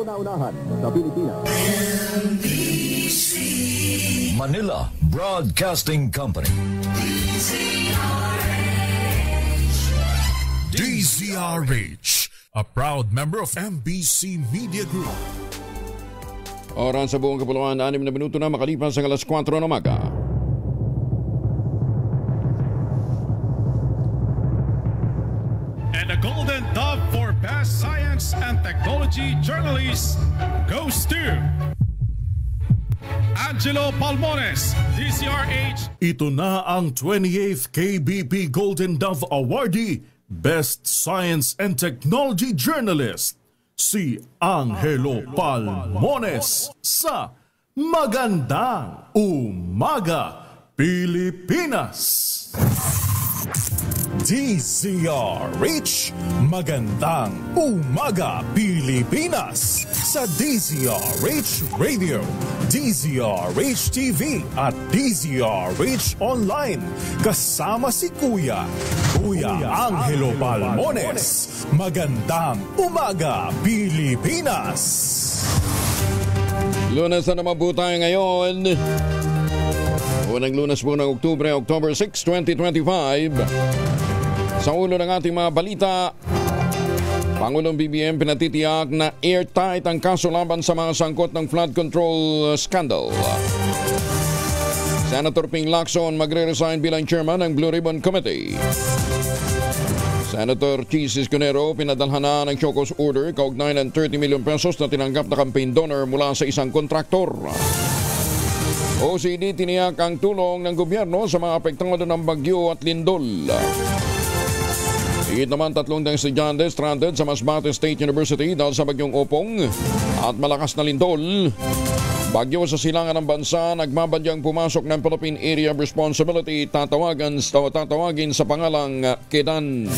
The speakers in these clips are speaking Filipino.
kauna-unahan sa Pilipinas. Manila Broadcasting Company. DZRH, a proud member of MBC Media Group. Oras sa buong kapuluan, 6 na minuto na makalipas ang alas 4 ng umaga. And the Golden Dove for Best Science and Technology Journalist goes to Angelo Palmones, DZRH. Ito na ang 28th KBP Golden Dove Awardee, Best Science and Technology Journalist, si Angelo Palmones sa Magandang Umaga, Pilipinas. DZRH, Magandang Umaga, Pilipinas, sa DZRH Radio, DZRH TV at DZRH Online. Kasama si Kuya Angelo Palmones. Magandang Umaga, Pilipinas. Lunes na naman po tayo ngayon. Unang lunes po ng October 6, 2025. Sa ulo ng ating mga balita, Pangulong BBM pinatitiyak na airtight ang kaso laban sa mga sangkot ng flood control scandal. Senator Ping Lacson magre-resign bilang chairman ng Blue Ribbon Committee. Senator Chis Escudero pinadalhan na ng show cause order kaugnay ng 30 million pesos na tinanggap na campaign donor mula sa isang kontraktor. OCD tiniyak ang tulong ng gobyerno sa mga apektado ng bagyo at lindol. Higit naman 300 estudyante stranded sa Masbate State University dahil sa bagyong Opong at malakas na lindol. Bagyo sa silangan ng bansa, nagbabadyang pumasok ng Philippine Area of Responsibility, tatawagin sa pangalang Kedan.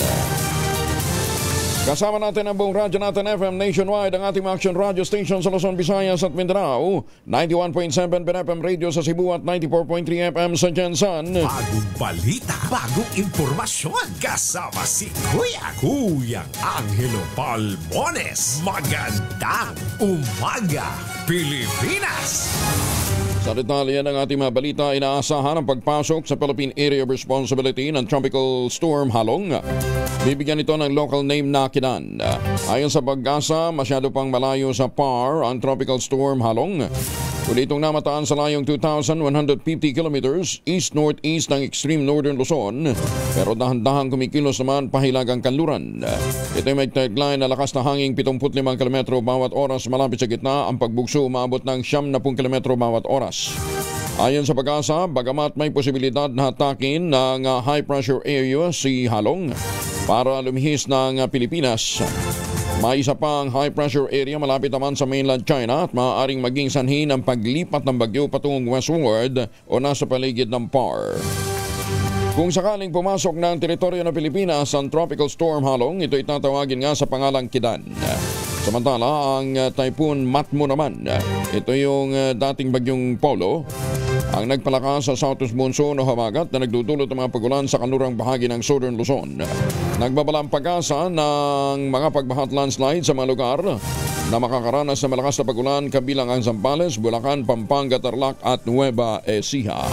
Kasama natin ang buong radyo natin FM nationwide, ang ating action radio station sa Luzon, Visayas at Mindanao. 91.7 FM radio sa Cebu at 94.3 FM sa Jensan. Bagong balita, bagong impormasyon. Kasama si Kuyang Angelo Palmones. Magandang umaga, Pilipinas! Sa detalye ng ating mga balita, inaasahan ang pagpasok sa Philippine Area of Responsibility ng Tropical Storm Halong. Bibigyan ito ng local name na Kedan. Ayon sa Pag-asa, masyado pang malayo sa PAR ang Tropical Storm Halong. Uli itong namataan sa layong 2,150 kilometers east-northeast ng extreme northern Luzon, pero dahan-dahang kumikilos naman pahilagang kanluran. Ito ay may tagline na lakas na hanging 75 km bawat oras malapit sa gitna, ang pagbugso umabot ng 70 km bawat oras. Ayon sa Pag-asa, bagamat may posibilidad na hatakin ng high pressure area si Halong para lumihis ng Pilipinas, may isa pang high pressure area malapit naman sa mainland China at maaaring maging sanhi ng paglipat ng bagyo patungong westward o nasa paligid ng PAR. Kung sakaling pumasok ng teritoryo ng Pilipinas ang Tropical Storm Halong, ito itatawagin nga sa pangalang Kedan. Samantala, ang Typhoon Matmo naman, ito yung dating bagyong Polo, ang nagpalakas sa southwest monsoon o habagat na nagdudulot ng mga pagulan sa kanlurang bahagi ng Southern Luzon. Nagbabalang pag-asa ng mga pagbaha at landslide sa mga lugar na makakaranas ng malakas na pagulan kabilang ang Zambales, Bulacan, Pampanga, Tarlac at Nueva Ecija.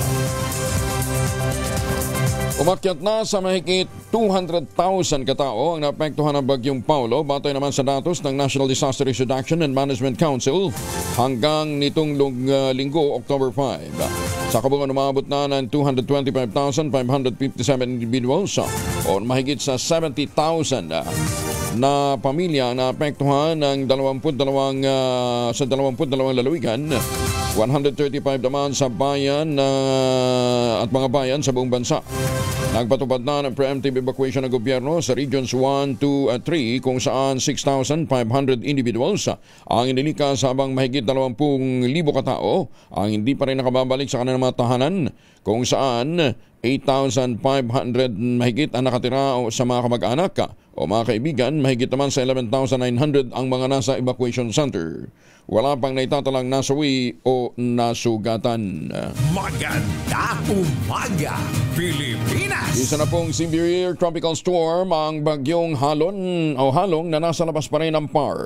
Umakyat na sa mahigit 200,000 katao ang naapektuhan ng bagyong Paulo batay naman sa datos ng National Disaster Risk Reduction and Management Council hanggang nitong linggo, October 5. Sa kabuuan umabot na ng 225,557 individuals o mahigit sa 70,000 na pamilya na naapektuhan ng 22 lalawigan, 135 naman sa bayan at mga bayan sa buong bansa. Nagpatupad na ng preemptive evacuation ng gobyerno sa Regions 1, 2 at 3 kung saan 6,500 individuals ang inilikas habang mahigit 20,000 katao ang hindi pa rin nakababalik sa kanilang mga tahanan kung saan 8,500 mahigit ang nakatira sa mga kamag-anak o mga kaibigan, mahigit naman sa 11,900 ang mga nasa evacuation center. Wala pang naitatalang nasawi o nasugatan. Magandang umaga, Pilipinas! Isa na pong severe tropical storm ang bagyong Halong na nasa labas pa rin ng PAR.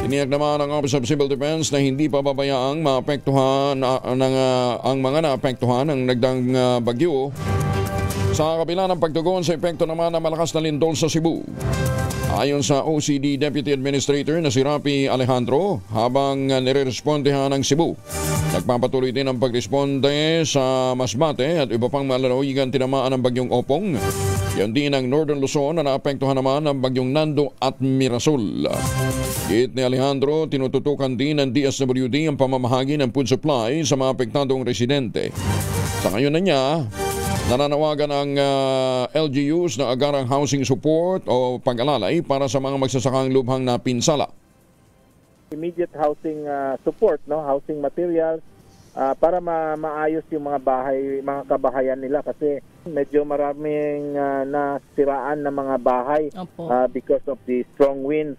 Tiniyak naman ng Office of Civil Defense na hindi pa babayaang maapektuhan ang mga naapektuhan ng nagdang bagyo sa kabila ng pagtugon sa epekto naman ng malakas na lindol sa Cebu. Ayon sa OCD Deputy Administrator na si Rapi Alejandro, habang nirerespondehan ng Cebu, nagpapatuloy din ang pagresponde sa Masbate at iba pang malalawigan tinamaan ng bagyong Opong. Yan din ang Northern Luzon na naapektuhan naman ng bagyong Nando at Mirasol. Git ni Alejandro, tinututukan din ng DSWD ang pamamahagi ng food supply sa mga apektadong residente. Sa ngayon na niya, nananawagan ang LGUs na agarang housing support o pag-alalay para sa mga magsasakang lubhang na pinsala. Immediate housing support, no, housing materials para maayos yung mga bahay, mga kabahayan nila kasi medyo maraming nasiraan na mga bahay because of the strong winds.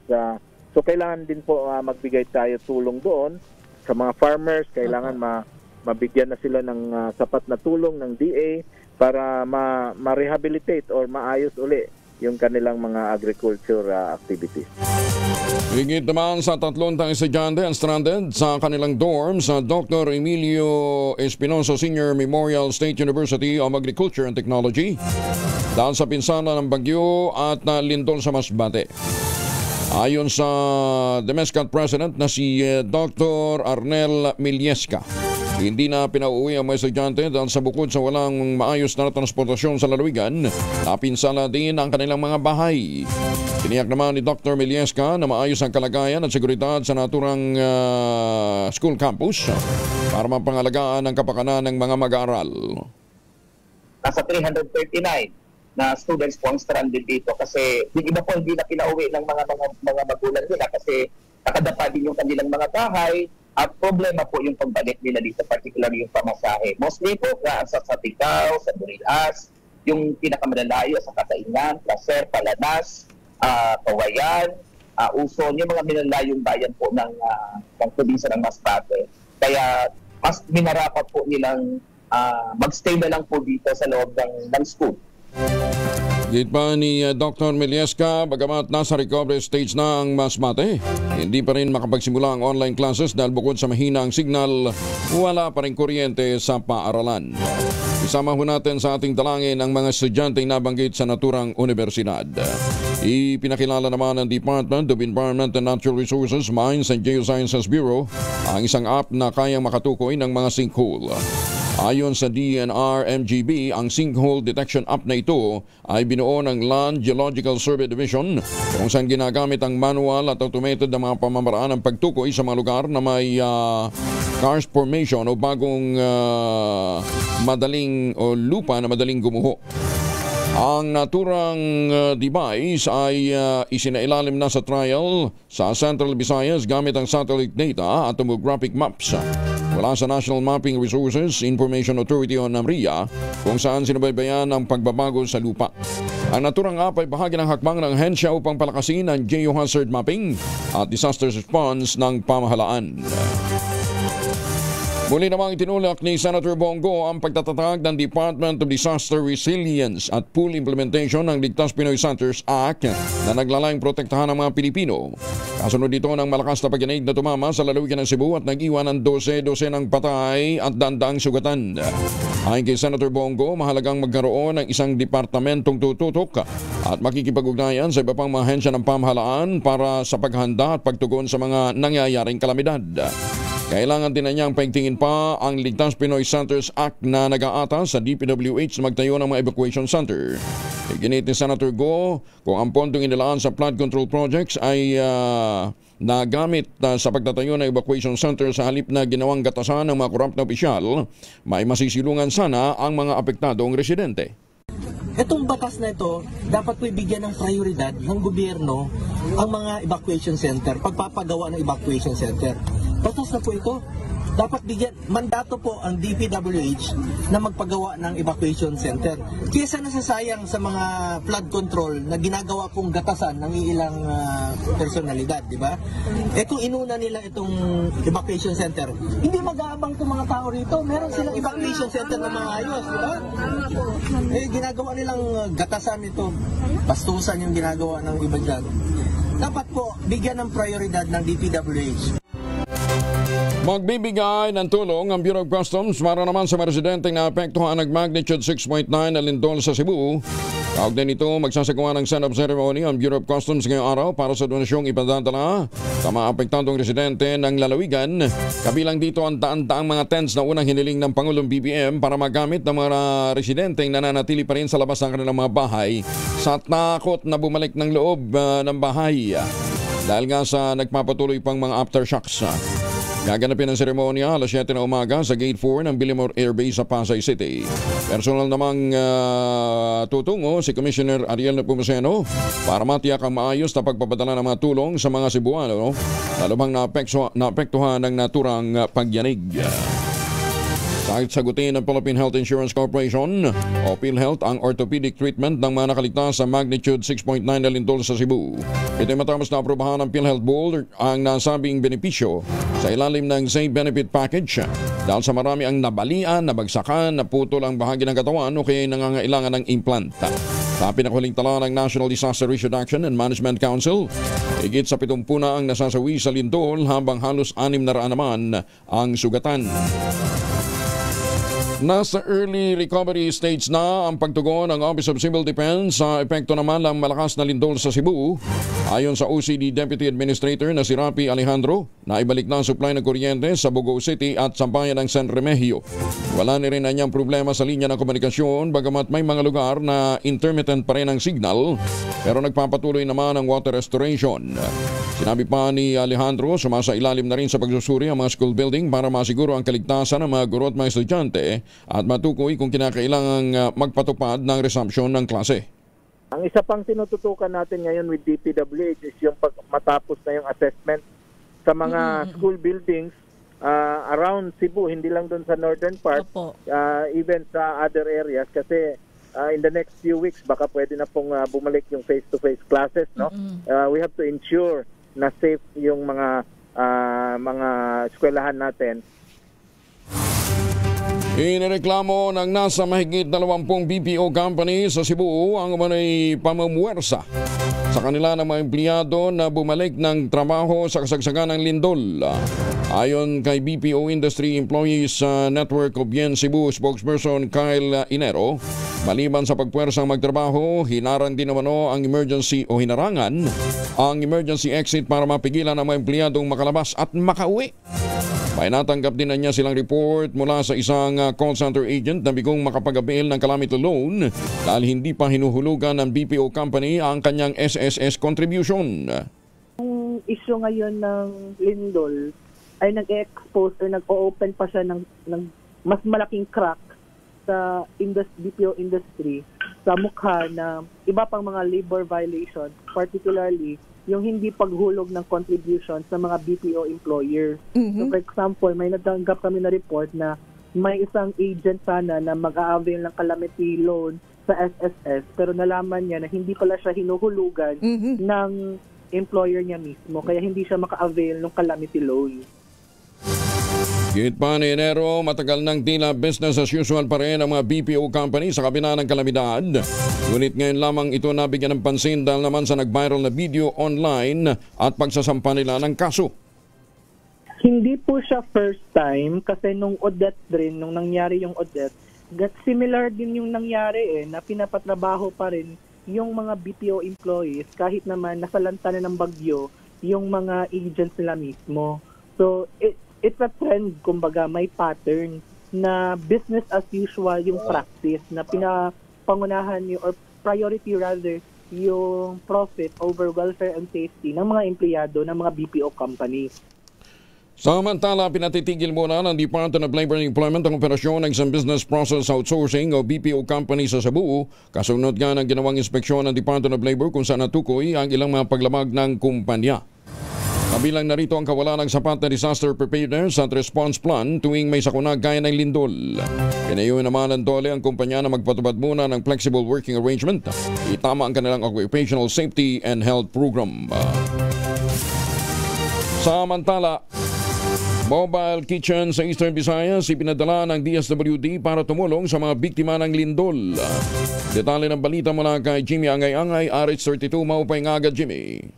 So kailangan din po magbigay tayo tulong doon sa mga farmers, kailangan mabigyan na sila ng sapat na tulong ng DA para ma-rehabilitate or maayos uli yung kanilang mga agriculture activities. Higit naman sa 30 estudyante ang stranded sa kanilang dorm sa Dr. Emilio Espinosa Senior Memorial State University of Agriculture and Technology dahil sa pinsala ng bagyo at lindol sa Masbate. Ayon sa DMESCAT President na si Dr. Arnel Milieska, hindi na pinauwi ang mga estudyante dahil sa bukod sa walang maayos na transportasyon sa lalawigan, napinsala din ang kanilang mga bahay. Tiniyak naman ni Dr. Milieska na maayos ang kalagayan at seguridad sa naturang school campus para mapangalagaan ang kapakanan ng mga mag-aaral. Nasa 339 na students po ang stranded dito kasi yung iba po hindi na pinauwi ng mga magulang nila kasi nakadapa din yung kanilang mga bahay. At problema po yung pagbalik nila dito, particularly yung pamasahe. Mostly po sa Ticao, sa Burilas, yung pinakamalalayo sa Kataingan, Placer, Palanas, Kawayan, Uson, yung mga minalayong bayan po ng probinsya ng Masbate. Kaya mas minarapat po nilang magstay na lang po dito sa loob ng school. Git pa ni Dr. Milieska, bagamat nasa recovery stage na ang Masbate, hindi pa rin makapagsimula ang online classes dahil bukod sa mahina ang signal, wala pa rin kuryente sa paaralan. Isama ho natin sa ating dalangin ang mga estudyanteng nabanggit sa naturang universidad. Ipinakilala naman ng Department of Environment and Natural Resources, Mines and Geosciences Bureau ang isang app na kayang makatukoy ng mga sinkhole. Ayon sa DNR-MGB, ang sinkhole detection app na ito ay binuo ng Land Geological Survey Division kung saan ginagamit ang manual at automated na mga pamamaraan ng pagtukoy sa mga lugar na may karst formation o bagong lupa na madaling gumuho. Ang naturang device ay isinailalim na sa trial sa Central Visayas gamit ang satellite data at tomographic maps mula sa National Mapping Resources Information Authority o NAMRIA kung saan sinubaybayan ang pagbabago sa lupa. Ang naturang app ay bahagi ng hakbang ng hensya upang palakasin ang geohazard mapping at disaster response ng pamahalaan. Muli namang itinulak ni Senator Bongo ang pagtatatag ng Department of Disaster Resilience at full implementation ng Ligtas Pinoy Centers Act na naglalayong protektahan ang mga Pilipino. Kasunod dito ng malakas na pagyanig na tumama sa lalawigan ng Cebu at nag-iwan ng 12 ng patay at dandaang sugatan. Ayon kay Senator Bongo, mahalagang magkaroon ng isang departamentong tututok at makikipag-ugnayan sa iba pang mga ahensya ng pamahalaan para sa paghanda at pagtugon sa mga nangyayaring kalamidad. Kailangan din na niyang paigtingin pa ang Ligtas Pinoy Centers Act na nag-aatas sa DPWH na magtayo ng mga evacuation center. Iginit ni Senator Go kung ang pondong inilaan sa flood control projects ay nagamit sa pagtatayo ng evacuation center sa halip na ginawang gatasan ng mga korrupt na opisyal, may masisilungan sana ang mga apektadong residente. Itong batas na ito, dapat po ibigyan ng prioridad ng gobyerno ang mga evacuation center, pagpapagawa ng evacuation center. Batas na po ito. Dapat bigyan, mandato po ang DPWH na magpagawa ng evacuation center. Kesa nasasayang sa mga flood control na ginagawa pong gatasan ng ilang personalidad, di ba? Kung inuna nila itong evacuation center, hindi mag-aabang itong mga tao rito. Meron silang evacuation center na mga ayos, di ba? Ginagawa nilang gatasan ito. Pastusan yung ginagawa ng iba dyan. dapat po bigyan ng prioridad ng DPWH. Magbibigay ng tulong ang Bureau of Customs para naman sa mga residenteng naapektuhan ng magnitude 6.9 na lindol sa Cebu. Kaugnay nito, magsasagawa ng send-up ceremony ang Bureau of Customs ngayong araw para sa donasyong ipadadala sa mga apektadong residente ng lalawigan. Kabilang dito ang daan-daang mga tents na unang hiniling ng Pangulong BBM para magamit ng mga residenteng nananatili pa rin sa labas ng kanilang mga bahay sa takot na bumalik ng loob ng bahay dahil nga sa nagpapatuloy pang mga aftershocks. Gaganapin ang seremonya alas 7 na umaga sa Gate 4 ng Villamor Air Base sa Pasay City. Personal namang tutungo si Commissioner Ariel Nepomuceno para matiyak ang maayos na pagpapadala ng mga tulong sa mga Cebuano lalo bang naapektuhan ng naturang pagyanig. Kahit sagutin ng Philippine Health Insurance Corporation o PhilHealth ang orthopedic treatment ng mga nakaligtas sa magnitude 6.9 na lindol sa Cebu. Ito'y matapos na aprobahan ng PhilHealth Board ang nasabing benepisyo sa ilalim ng Save Benefit Package dahil sa marami ang nabalian, nabagsakan, naputol ang bahagi ng katawan o kaya nangangailangan ng implant. Sa pinakahuling tala ng National Disaster Risk Reduction and Management Council, higit sa 70 na ang nasasawi sa lindol habang halos 600 naman ang sugatan. Nasa early recovery stage na ang pagtugon ng Office of Civil Defense sa epekto naman ng malakas na lindol sa Cebu. Ayon sa OCD Deputy Administrator na si Rapi Alejandro, naibalik na ang supply ng kuryente sa Bogo City at sambayan ng San Remigio. Wala na rin na niyang problema sa linya ng komunikasyon bagamat may mga lugar na intermittent pa rin ang signal pero nagpapatuloy naman ang water restoration. Sinabi pa ni Alejandro, sumasailalim na rin sa pagsusuri ang mga school building para masiguro ang kaligtasan ng mga guro at mga estudyante at matukoy kung kinakailangang magpatupad ng resumption ng klase. Ang isa pang tinututukan natin ngayon with DPWH is yung matapos na yung assessment sa mga school buildings around Cebu, hindi lang doon sa northern part, even sa other areas kasi in the next few weeks baka pwede na pong bumalik yung face-to-face classes, no? We have to ensure na safe yung mga eskwelahan natin. Inireklamo ng nasa mahigit 20 BPO company sa Cebu ang umanay pamumuwersa sa kanila ng mga empleyado na bumalik ng trabaho sa kasagsagan ng lindol. Ayon kay BPO Industry Employees Network of Bien Cebu spokesperson Kyle Inero, maliban sa pagpuwersang magtrabaho, hinarang din naman ang emergency o hinarangan ang emergency exit para mapigilan ang mga empleyadong makalabas at makauwi. May natanggap din na niya silang report mula sa isang call center agent na bigong makapag-avail ng calamity loan dahil hindi pa hinuhulugan ng BPO company ang kanyang SSS contribution. Ang issue ngayon ng lindol ay nag-expose or nag-open pa siya ng mas malaking crack sa BPO industry sa mukha na iba pang mga labor violations, particularly yung hindi paghulog ng contributions sa mga BPO employer. So for example, may natanggap kami na report na may isang agent sana na mag-a-avail ng calamity loan sa SSS pero nalaman niya na hindi pala siya hinuhulugan ng employer niya mismo kaya hindi siya maka-avail ng calamity loan. Git pa ni Enero, matagal nang tila business as usual pa rin ang mga BPO company sa kabila ng kalamidad. Ngunit ngayon lamang ito nabigyan ng pansin dahil naman sa nag-viral na video online at pagsasampa nila ng kaso. Hindi po siya first time kasi nung Odette din, nung nangyari yung Odette, similar din yung nangyari na pinapatrabaho pa rin yung mga BPO employees kahit naman nasalanta na ng bagyo yung mga agents nila mismo. So, it's a trend, kumbaga, may pattern na business as usual yung practice na pinapangunahan yung, or priority rather, yung profit over welfare and safety ng mga empleyado ng mga BPO companies. Samantala, pinatitigil muna ng Department of Labor and Employment ang operasyon ng isang business process outsourcing o BPO company sa Cebu. Kasunod nga ng ginawang inspeksyon ng Department of Labor kung saan natukoy ang ilang mga paglamag ng kumpanya. Kabilang narito ang kawalan ng sapat na disaster preparedness at response plan tuwing may sakuna gaya ng lindol. Pinayuhin naman ng DOLE ang kumpanya na magpatupad muna ng flexible working arrangement. Itama ang kanilang occupational safety and health program. Samantala, mobile kitchen sa Eastern Visayas ipinadala ng DSWD para tumulong sa mga biktima ng lindol. Detalye ng balita mula kay Jimmy Angay-Angay, RH32, maupay nga agad Jimmy.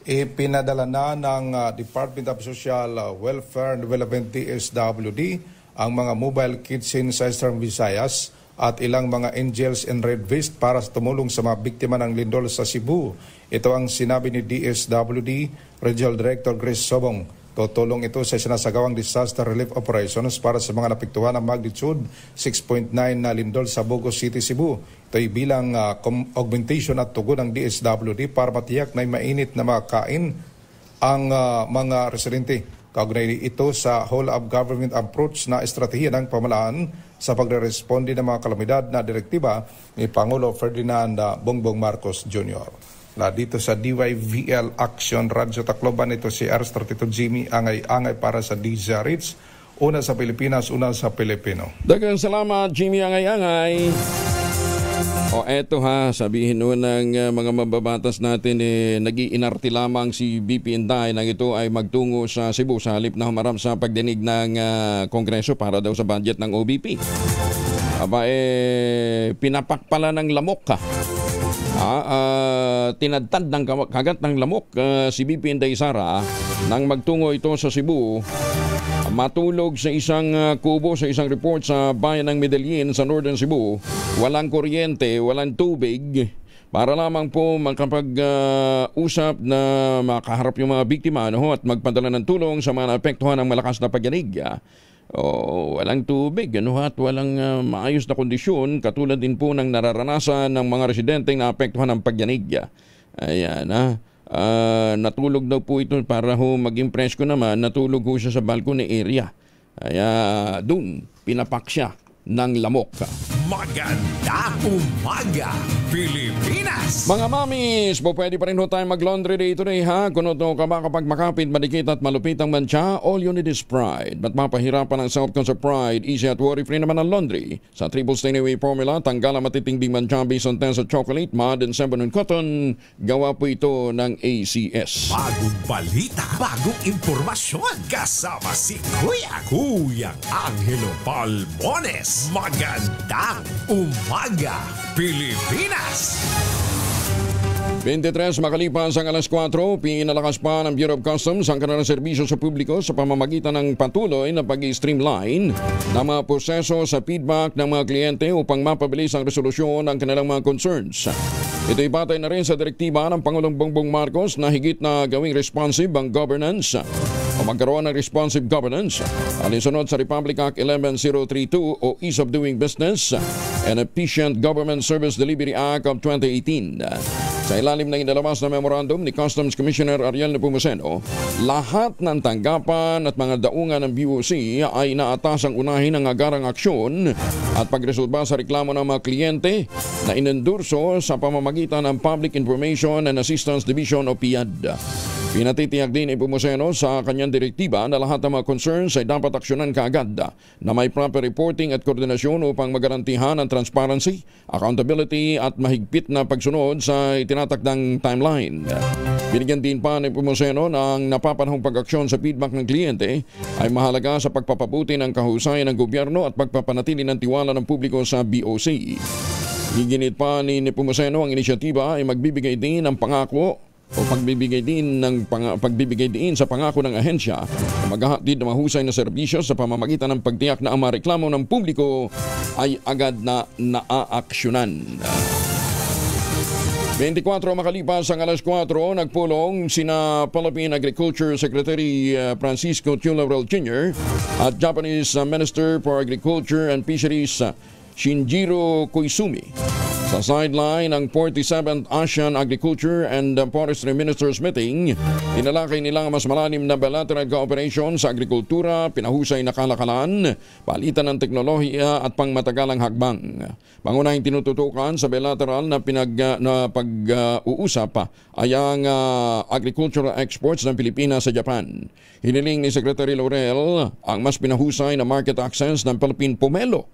ipinadala na ng Department of Social Welfare and Development DSWD ang mga mobile kitchen sa Eastern Visayas at ilang mga angels in red vest para tumulong sa mga biktima ng lindol sa Cebu. Ito ang sinabi ni DSWD Regional Director Grace Sobong. Tutulong ito sa sinasagawang disaster relief operations para sa mga napektuhan ng magnitude 6.9 na lindol sa Bogos City, Cebu. Ito ay bilang augmentation at tugon ng DSWD para matiyak na mainit na makain ang mga residente. Kaugnay ito sa whole of government approach na estratehiya ng pamahalaan sa pagre-responde ng mga kalamidad na direktiba ni Pangulo Ferdinand Bongbong Marcos Jr. Dito sa DYVL Action Radyo Tacloban, ito si R32 Jimmy Angay-Angay para sa DZRH. Una sa Pilipinas, una sa Pilipino. Daghang salamat, Jimmy Angay-Angay. O eto ha, sabihin nun ng mga mababatas natin, nag-iinarte lamang si BP Inday nang ito ay magtungo sa Cebu sa halip na humarap sa pagdinig ng Kongreso para daw sa budget ng OBP. Aba pinapakpala ng lamok ka. Tinadtad ng kagat ng lamok si BP Inday Sara nang magtungo ito sa Cebu, matulog sa isang kubo sa isang report sa bayan ng Medellin sa Northern Cebu. Walang kuryente, walang tubig para lamang po makapag-usap na makaharap yung mga biktima at magpadala ng tulong sa mga naapektuhan ng malakas na pagyanig. Walang tubig at walang maayos na kondisyon, katulad din po ng nararanasan ng mga residenteng naapektuhan ng pagyanig. Ayan natulog daw po ito para maging presko naman, natulog po siya sa balcony area. Kaya doon pinapak siya ng lamok. Magandang umaga, Pilipinas! Mga mamis, pwede pa rin tayo mag-laundry day today ha. Kung ka ba kapag makapit, madikit at malupit ang mancha, all you need is Pride. Ba't mapahirapan ang self-con sa Pride? Easy at worry-free naman ang laundry. Sa triple stain away formula, tanggal ang matitinding mancha based on tense at chocolate, mud and seven and cotton. Gawa po ito ng ACS. Bagong balita, bagong impormasyon. Kasama si Kuyang Angelo Palmones. Magandang umaga, Pilipinas! 23 makalipas ang alas 4, pinalakas pa ng Bureau of Customs ang kanilang serbisyo sa publiko sa pamamagitan ng patuloy na pag-streamline ng mga proseso sa feedback ng mga kliyente upang mapabilis ang resolusyon ng kanilang mga concerns. Ito'y batay na rin sa direktiba ng Pangulong Bongbong Marcos na higit na gawing responsive ang governance o magkaroon ng responsive governance alinsunod sa Republic Act 11032 o Ease of Doing Business and Efficient Government Service Delivery Act of 2018. Sa ilalim ng inilabas na memorandum ni Customs Commissioner Ariel Nepomuceno, lahat ng tanggapan at mga daungan ng BOC ay inaatasang unahin ang agarang aksyon at pagresolba sa reklamo ng mga kliyente na inendurso sa pamamagitan ng Public Information and Assistance Division o PIAD. Pinatitiyak din ni Nepomuceno sa kanyang direktiba na lahat ng mga concerns ay dapat aksyonan kaagad na may proper reporting at koordinasyon upang magarantihan ang transparency, accountability at mahigpit na pagsunod sa itinatakdang timeline. Binigyan din pa ni Nepomuceno na ang napapanahong pag-aksyon sa feedback ng kliyente ay mahalaga sa pagpapabuti ng kahusayan ng gobyerno at pagpapanatili ng tiwala ng publiko sa BOC. Giginit pa ni Nepomuceno ang inisyatiba ay magbibigay din ng pangako o pagbibigay din sa pangako ng ahensya na maghahatid ng mahusay na serbisyo sa pamamagitan ng pagtiyak na ang mga reklamo ng publiko ay agad na naaaksyonan. 24 makalipas ang alas 4, nagpulong sina Philippine Agriculture Secretary Francisco T. Laurel Jr. at Japanese Minister for Agriculture and Fisheries Shinjiro Koizumi sa sideline ng 47th ASEAN Agriculture and Forestry Ministers Meeting. Tinalakay nila ang mas malalim na bilateral cooperation sa agrikultura, pinahusay na kalakalan, palitan ng teknolohiya at pangmatagalang hakbang. Pangunahing tinututukan sa bilateral na pag-uusap ay ang agricultural exports ng Pilipinas sa Japan. Hiniling ni Secretary Laurel ang mas pinahusay na market access ng Philippine Pomelo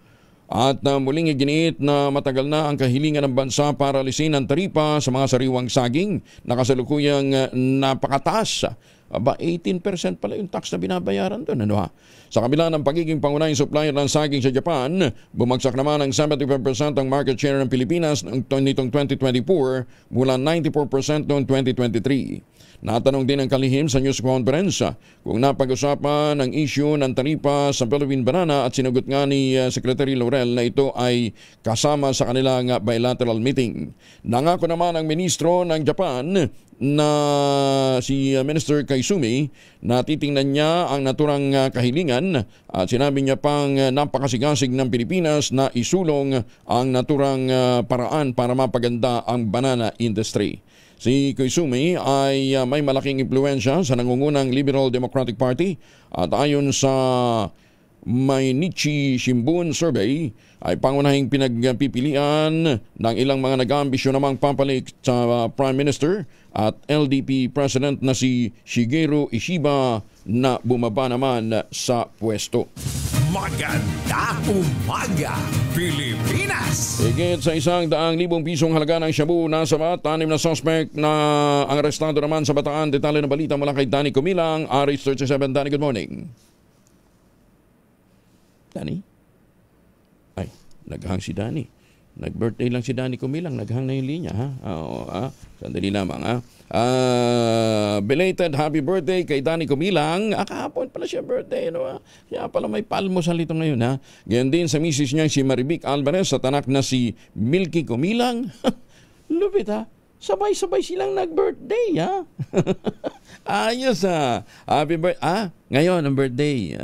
at muling iginiit na matagal na ang kahilingan ng bansa para alisin ang taripa sa mga sariwang saging na kasalukuyang napakataas aba 18% pala yung tax na binabayaran doon. Ano ha? Sa kabila ng pagiging pangunahing supplier ng saging sa Japan, bumagsak naman ng 75% ang market share ng Pilipinas nitong 2024 mula 94% noong 2023. Natanong din ang kalihim sa news conference kung napag-usapan ang issue ng taripa sa Philippine banana at sinagot nga ni Secretary Laurel na ito ay kasama sa kanilang bilateral meeting. Nangako naman ang ministro ng Japan na si Minister Kaisumi na titingnan niya ang naturang kahilingan at sinabi niya pang napakasigasig ng Pilipinas na isulong ang naturang paraan para mapaganda ang banana industry. Si Koizumi ay may malaking impluensya sa nangungunang Liberal Democratic Party at ayon sa Mainichi Shimbun Survey ay pangunahing pinagpipilian ng ilang mga nag-aambisyon namang papalit sa Prime Minister at LDP President na si Shigeru Ishiba na bumaba naman sa pwesto. Magandang umaga, Pilipinas! Higit sa 100,000 pisong halaga ng shabu na sabat, 6 na suspect na ang arestado naman sa Bataan. Detalye ng balita mula kay Danny Kumilang, RH37. Danny, good morning. Danny? Ay, naghang si Danny. Nag-birthday lang si Danny Kumilang, naghang na yung linya, ha? Oo, ha? Sandali lamang, ha? Belated happy birthday kay Danny Kumilang. Kahapon pala siya birthday, no? Kaya pala may palmosal ito ngayon, ha? Ganyan din sa misis niya si Marivic Alvarez at anak na si Milky Kumilang. Lupit, ha? Sabay-sabay silang nag-birthday, ha? Ayos, ha? Happy birthday. Ngayon ang birthday.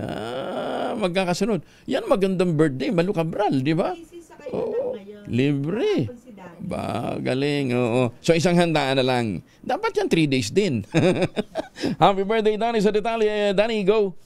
Magkakasunod. Yan magandang birthday, Malu Cabral, di ba? Oo, libre. Ba, galing, oo. So isang handaan na lang. Dapat yan 3 days din. Happy birthday, Danny. Sa detalye, Danny, go.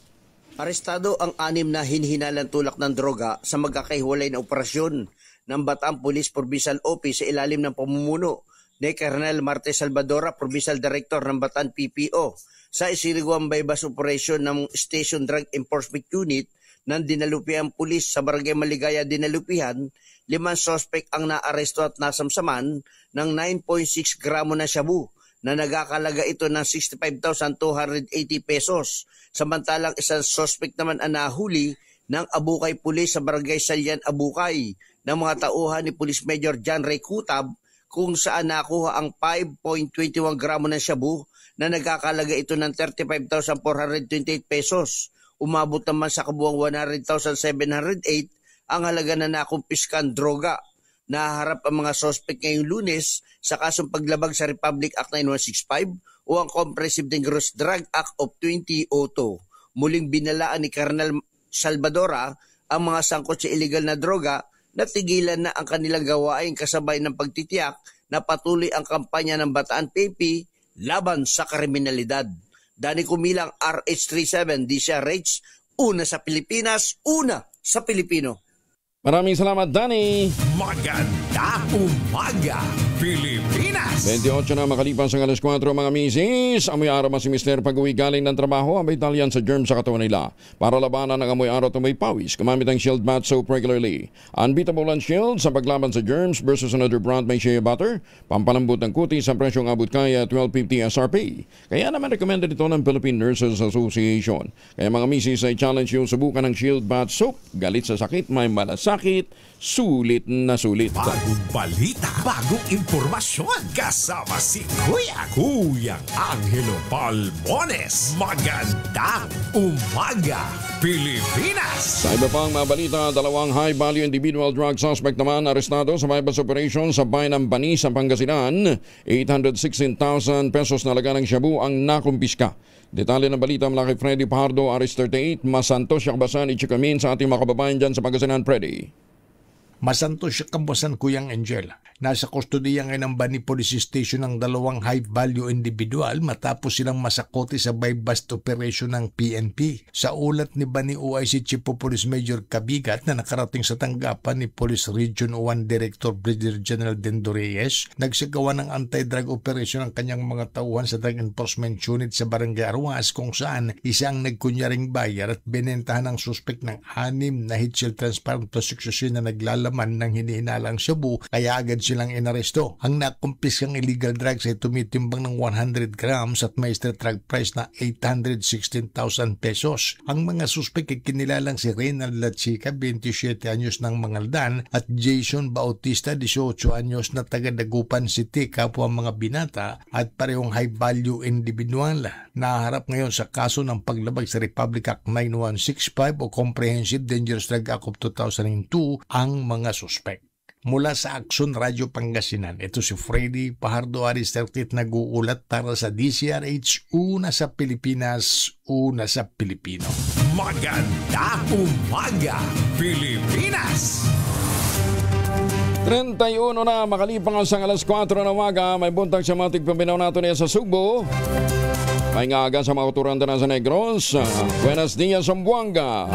Arestado ang 6 na hinhinalang tulak ng droga sa magkakahiwalay na operasyon ng Bataan Police Provincial Office sa ilalim ng pamumuno ni Colonel Marte Salvadora, Provincial Director ng Bataan PPO. Sa isinagawang bypass operation ng Station Drug Enforcement Unit ng Dinalupihan Police sa Barangay Maligaya, Dinalupihan, 5 suspect ang naaresto at nasamsaman ng 9.6 gramo na shabu na nagkakalaga ito ng 65,280 pesos. Samantalang isang suspect naman ang nahuli ng Abukay Police sa Barangay Salyan, Abukay ng mga tauhan ni Police Major John Ray Kutab kung saan nakuha ang 5.21 gramo ng shabu na nagkakalaga ito ng 35,428 pesos. Umabot naman sa kabuang 100,708 ang halaga na nakumpiskan droga. Naharap ang mga suspect ngayong Lunes sa kasong paglabag sa Republic Act 9165 o ang Comprehensive Dangerous Drug Act of 2002. Muling binalaan ni Colonel Salvadora ang mga sangkot sa illegal na droga na tigilan na ang kanilang gawain kasabay ng pagtitiyak na patuloy ang kampanya ng Bataan PP laban sa kriminalidad. Danny Kumilang, RH37, DCRH, una sa Pilipinas, una sa Pilipino. Maraming salamat, Danny. Magandang umaga, Pilipinas! 28 na makalipas ang alas 4, mga misis. Amoy araw si Mr. pag-uwi galing ng trabaho, ang Italian sa germ sa katawan nila. Para labanan ang amoy araw at may pawis, kumamit ang Shield Bath Soap regularly. Unbeatable ang Shield sa paglaban sa germs versus another brand may shea butter. Pampalambot ng kutis sa presyong abot kaya $12.50 SRP. Kaya naman recommended ito ng Philippine Nurses Association. Kaya mga misis ay challenge yung subukan ng Shield Bath Soap. Galit sa sakit, may malasakit, sulit na sulit. Bagong balita, bagong impormasyon. Kasama si Kuyang Angelo Palmones. Magandang umaga, Pilipinas! Sa iba pang mga balita, 2 high-value individual drug suspect naman arestado sa bypass operation sa bayan ng Bani sa Pangasinan. 816,000 pesos na laga ng shabu ang nakumpiska. Detalye ng balita mula kay Freddy Pardo, RH38, Masantos, Yakbasan, Ichikamin sa ating mga kababayan dyan sa Pangasinan, Freddy. Masantos siya kambasan Kuyang Angel. Nasa kustodiya ngayon ng Bani Police Station ng 2 high-value individual matapos silang masakote sa bypass operation ng PNP. Sa ulat ni Bani OIC Chief of Police Major Kabigat na nakarating sa tanggapan ni Police Region 1 Director Brigadier General Dendo Reyes, nagsagawa ng anti-drug operation ng kanyang mga tauhan sa Drug Enforcement Unit sa Barangay Arwas kung saan isang nagkunyaring bayar at binentahan ng suspect ng 6 na heat shield transparent plastic sachet na naglalaman ng hinihinalang shabu, kaya agad silang inaresto. Ang nakumpiskang illegal drugs ay tumitimbang ng 100 grams at may street drug price na 816,000 pesos. Ang mga suspek ay kinilalang si Reynald Lachica, 27 anyos ng Mangaldan, at Jason Bautista, 18 anyos na taga Dagupan City, kapwa mga binata at parehong high-value individual. Naharap ngayon sa kaso ng paglabag sa Republic Act 9165 o Comprehensive Dangerous Drug Act of 2002 ang mga suspek. Mula sa Action Radio Pangasinan, ito si Freddy Pajardo Aris 30 nag-uulat para sa DCRH, una sa Pilipinas, una sa Pilipino. Magandang umaga, Pilipinas! 31 na makalipas ang alas 4 na umaga, may buntag sa matig pambinaw nato niya sa Sugbo. May ngaga sa mga uturanda na sa Negros. Buenos dias, Zamboanga.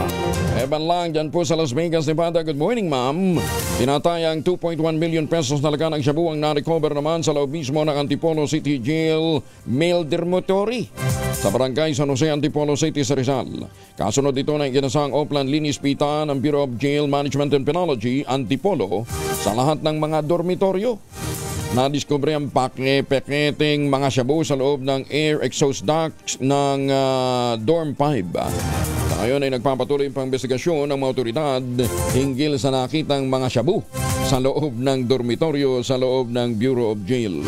Evan lang dyan po sa Las Vegas, Nevada. Good morning, ma'am. Tinatayang 2.1 million pesos na laga ng shabu ang na-recover naman sa loob mismo ng Antipolo City Jail Male Dormitory sa Barangay San Jose, Antipolo City sa Rizal. Kasunod dito na ikinasang Oplan Linis Pita ng Bureau of Jail Management and Penology, Antipolo, sa lahat ng mga dormitoryo. Nadiskubre ang paketing mga shabu sa loob ng air exhaust ducts ng Dorm 5. Sa ngayon ay nagpapatuloy pang investigasyon ng mga otoridad hinggil sa nakitang mga shabu sa loob ng dormitoryo sa loob ng Bureau of Jail.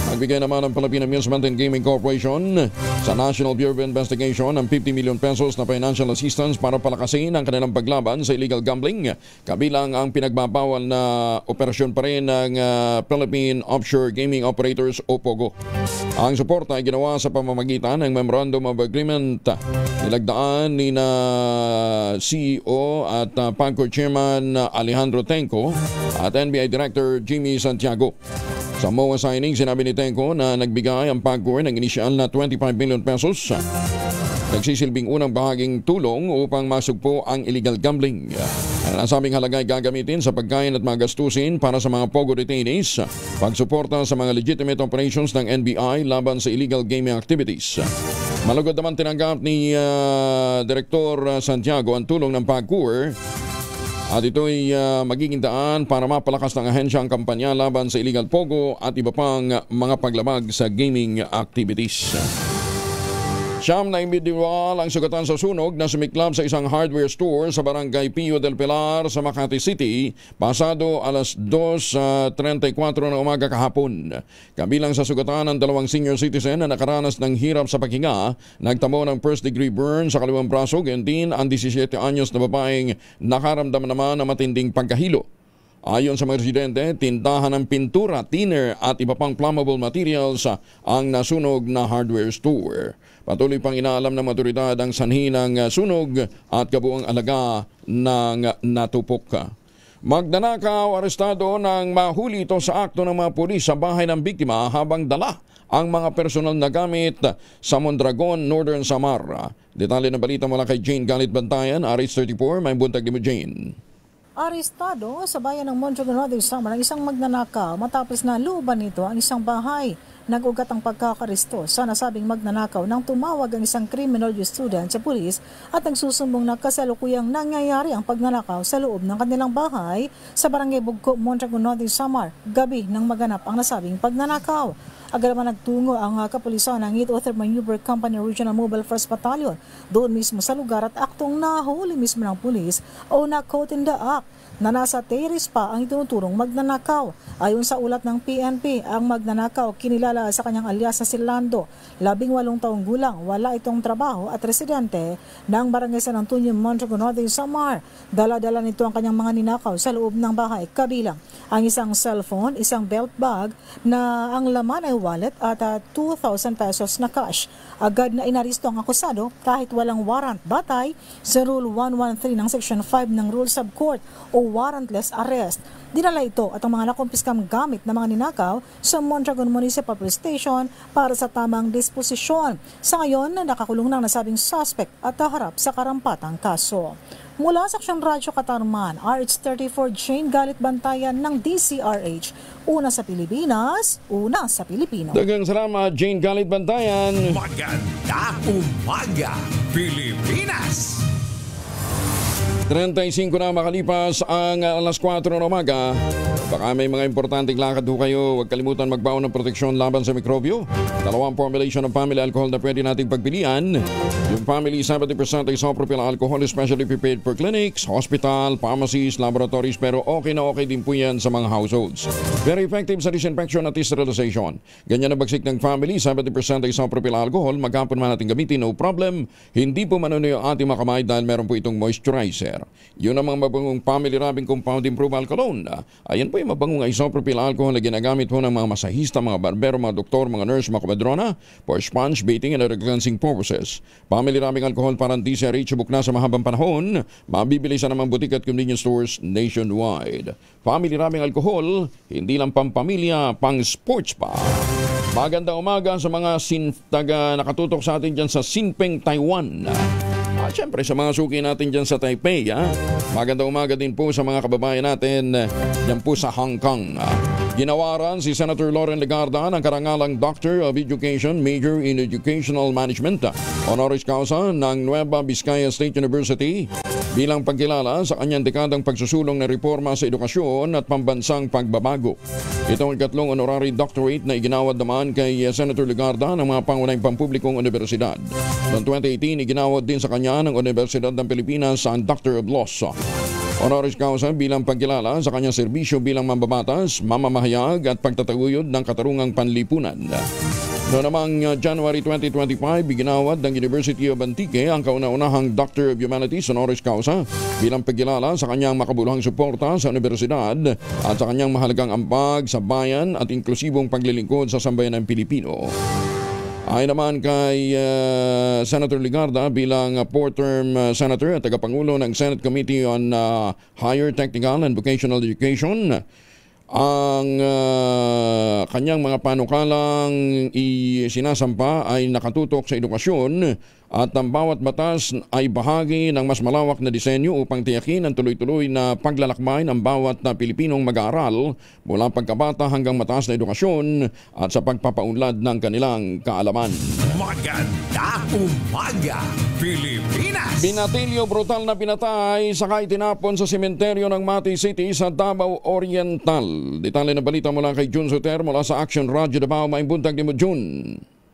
Nagbigay naman ang Philippine Amusement and Gaming Corporation sa National Bureau of Investigation ng 50 million pesos na financial assistance para palakasin ang kanilang paglaban sa illegal gambling. Kabilang ang pinagbabawal na operasyon pa rin ng Philippine Offshore Gaming Operators o POGO. Ang suporta ay ginawa sa pamamagitan ng Memorandum of Agreement nilagdaan ni na CEO at PAGCOR Chairman Alejandro Tenco at NBI Director Jimmy Santiago. Sa MOA signing, sinabi ni Tenco na nagbigay ang PAGCOR ng inisyal na 25 million pesos. Nagsisilbing unang bahaging tulong upang masugpo ang illegal gambling. Ang nasabing halaga ay gagamitin sa pagkain at mga gastusin para sa mga POGO detainees, pagsuporta sa mga legitimate operations ng NBI laban sa illegal gaming activities. Malugod naman tinanggap ni Direktor Santiago ang tulong ng PAGCOR. At ito'y magiging daan para mapalakas ng ahensya ang kampanya laban sa illegal pogo at iba pang mga paglabag sa gaming activities. Siyam na individual ang sugatan sa sunog na sumiklab sa isang hardware store sa Barangay Pio del Pilar sa Makati City pasado alas 2:34 ng umaga kahapon. Kabilang sa sugatan ang dalawang senior citizen na nakaranas ng hirap sa paghinga, nagtamo ng first degree burn sa kaliwang braso, gayon din ang 17 anyos na babaeng nakaramdam naman ng matinding pagkahilo. Ayon sa mga residente, tindahan ng pintura, thinner at iba pang flammable materials ang nasunog na hardware store. Patuloy pang inaalam ng otoridad ang sanhi ng sunog at kabuang alaga ng natupok. Magnanakaw, arestado ng mahuli ito sa akto ng mga pulis sa bahay ng biktima habang dala ang mga personal na gamit sa Mondragon, Northern Samar. Detalye ng balita mula kay Jane Galit Bantayan, RH34, may buntag ni mo Jane. Arestado sa bayan ng Mondragon, Northern Samar ang isang magnanakaw matapos na luban nito ang isang bahay. Nag-ugat ang pagkakaresto sa nasabing magnanakaw nang tumawag ang isang criminology student sa pulis at nagsusumbong na kasalukuyang nangyayari ang pagnanakaw sa loob ng kanilang bahay sa Barangay Bugco, Mondragon, Northern Samar, gabi nang maganap ang nasabing pagnanakaw. Agad naman nagtungo ang kapulisan ng East Other Maneuver Company Regional Mobile First Battalion doon mismo sa lugar at aktong nahuli mismo ng pulis o na-caught in the act na nasa terrace pa ang itinuturong magnanakaw. Ayon sa ulat ng PNP, ang magnanakaw kinilala sa kanyang alias na si Lando, 18 taong gulang, wala itong trabaho at residente ng Barangay San Antonio, Mondragon, Northern Samar. Dala-dala nito ang kanyang mga ninakaw sa loob ng bahay, kabilang ang isang cellphone, isang belt bag na ang laman ay wallet at 2,000 pesos na cash. Agad na inaristo ang akusado kahit walang warrant batay sa Rule 113 ng Section 5 ng Rules of Court o warrantless arrest. Dinala ito at ang mga nakumpiskang gamit na mga ninakaw sa Mondragon Municipal Police Station para sa tamang disposisyon. Sa ngayon, nakakulong na nasabing suspect at haharap sa karampatang kaso. Mula sa Action Radio Katarman, RH34 Jane Galit Bantayan ng DCRH. Una sa Pilipinas, una sa Pilipino. Dagang salamat, Jane Galit Bantayan. Magandang umaga, Pilipinas! 35 na makalipas ang alas 4 ng umaga. Baka may mga importanteng lakad ho kayo, huwag kalimutan magbaon ng proteksyon laban sa mikrobyo. Dalawang formulation ng family alcohol na pwede nating pagpilian. Yung family 70% isopropyl alcohol, especially prepared for clinics, hospital, pharmacies, laboratories, pero okay na okay din po yan sa mga households. Very effective sa disinfection at sterilization. Ganyan na bagsik ng family, 70% isopropyl alcohol, maghapon man natin gamitin, no problem. Hindi po manunoy ang ating mga kamay dahil meron po itong moisturizer. Yun ang mga mabangong family rubbing compound improved cologne. Ayan po yung mabangong isopropyl alcohol na ginagamit po ng mga masahista, mga barbero, mga doktor, mga nurse, mga komadrona for sponge bathing and other cleansing purposes. Family rubbing alcohol parang di siya reachable na sa mahabang panahon. Mabibili sa namang butik at convenience stores nationwide. Family rubbing alcohol, hindi lang pampamilya, pang sports pa. Magandang umaga sa mga nakatutok sa atin dyan sa Sinpeng, Taiwan. At syempre sa mga suki natin dyan sa Taipei. Magandang umaga din po sa mga kababayan natin dyan po sa Hong Kong. Ginawaran si Senator Loren Legarda ng karangalang Doctor of Education, Major in Educational Management, honoris causa ng Nueva Vizcaya State University bilang pagkilala sa kanyang dekadang pagsusulong ng reforma sa edukasyon at pambansang pagbabago. Ito ang ikatlong honorary doctorate na iginawad naman kay Senator Legarda ng mga pangunahing pampublikong universidad. Noong 2018, iginawad din sa kanya ng Universidad ng Pilipinas ang Doctor of Laws. Honoris causa bilang pagkilala sa kanyang serbisyo bilang mambabatas, mamamahayag at pagtataguyod ng katarungang panlipunan. Noong namang January 2025, iginawad ng University of Antique ang kauna-unahang Doctor of Humanities honoris causa bilang pagkilala sa kanyang makabuluhang suporta sa universidad at sa kanyang mahalagang ambag sa bayan at inklusibong paglilingkod sa sambayan ng Pilipino. Ay naman kay Senator Legarda bilang 4-term senator at tagapangulo ng Senate Committee on Higher Technical and Vocational Education, ang kanyang mga panukalang isinasampa ay nakatutok sa edukasyon at ang bawat batas ay bahagi ng mas malawak na disenyo upang tiyakin ang tuloy-tuloy na paglalakbay ng bawat Pilipinong mag-aaral mula pagkabata hanggang mataas na edukasyon at sa pagpapaunlad ng kanilang kaalaman. Maganda umaga, Pilipinas! Binatilyo brutal na pinatay sakay tinapon sa sementeryo ng Mati City sa Davao Oriental. Detalye na balita mula kay Jun Soter mula sa Action Radio Davao. Maayong buntag ni mo, Jun.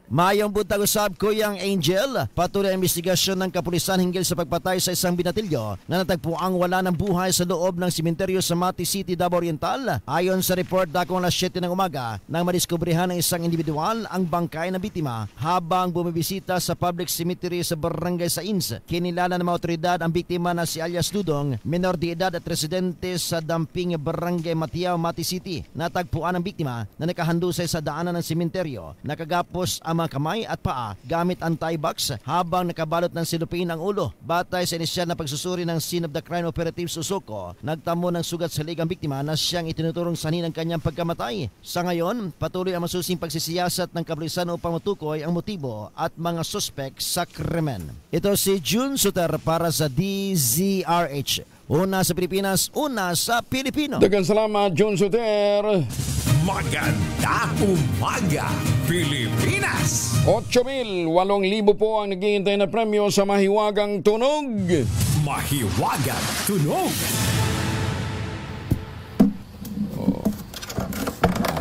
Mayong buntag usab Kuyang Angel. Patuloy ang investigasyon ng kapulisan hinggil sa pagpatay sa isang binatilyo na natagpuang wala ng buhay sa loob ng simenteryo sa Mati City, Davao Oriental. Ayon sa report, dakong alas 7 ng umaga nang madiskubrihan ng isang individual ang bangkay ng biktima habang bumibisita sa public cemetery sa Barangay Sains. Kinilala ng mga otoridad ang biktima na si alias Dudong, menor de edad at residente sa Damping, Barangay Matiao, Mati City. Natagpuan ang biktima na nakahandusay sa daanan ng simenteryo. Nakagapos ang mga kamay at paa gamit ang tie box habang nakabalot ng silupin ang ulo. Batay sa inisyal na pagsusuri ng Scene of the Crime Operative Susuko, nagtamo ng sugat sa leg ang biktima na siyang itinuturong sanhi ng kanyang pagkamatay. Sa ngayon, patuloy ang masusing pagsisiyasat ng kapulisan upang matukoy ang motibo at mga suspek sa krimen. Ito si June Suter para sa DZRH. Una sa Pilipinas, una sa Pilipino. Daghang salamat, June Suter. Maganda umaga, Pilipinas! 8,000, 8,000 po ang naghihintay na premyo sa Mahiwagang Tunog. Mahiwagang Tunog!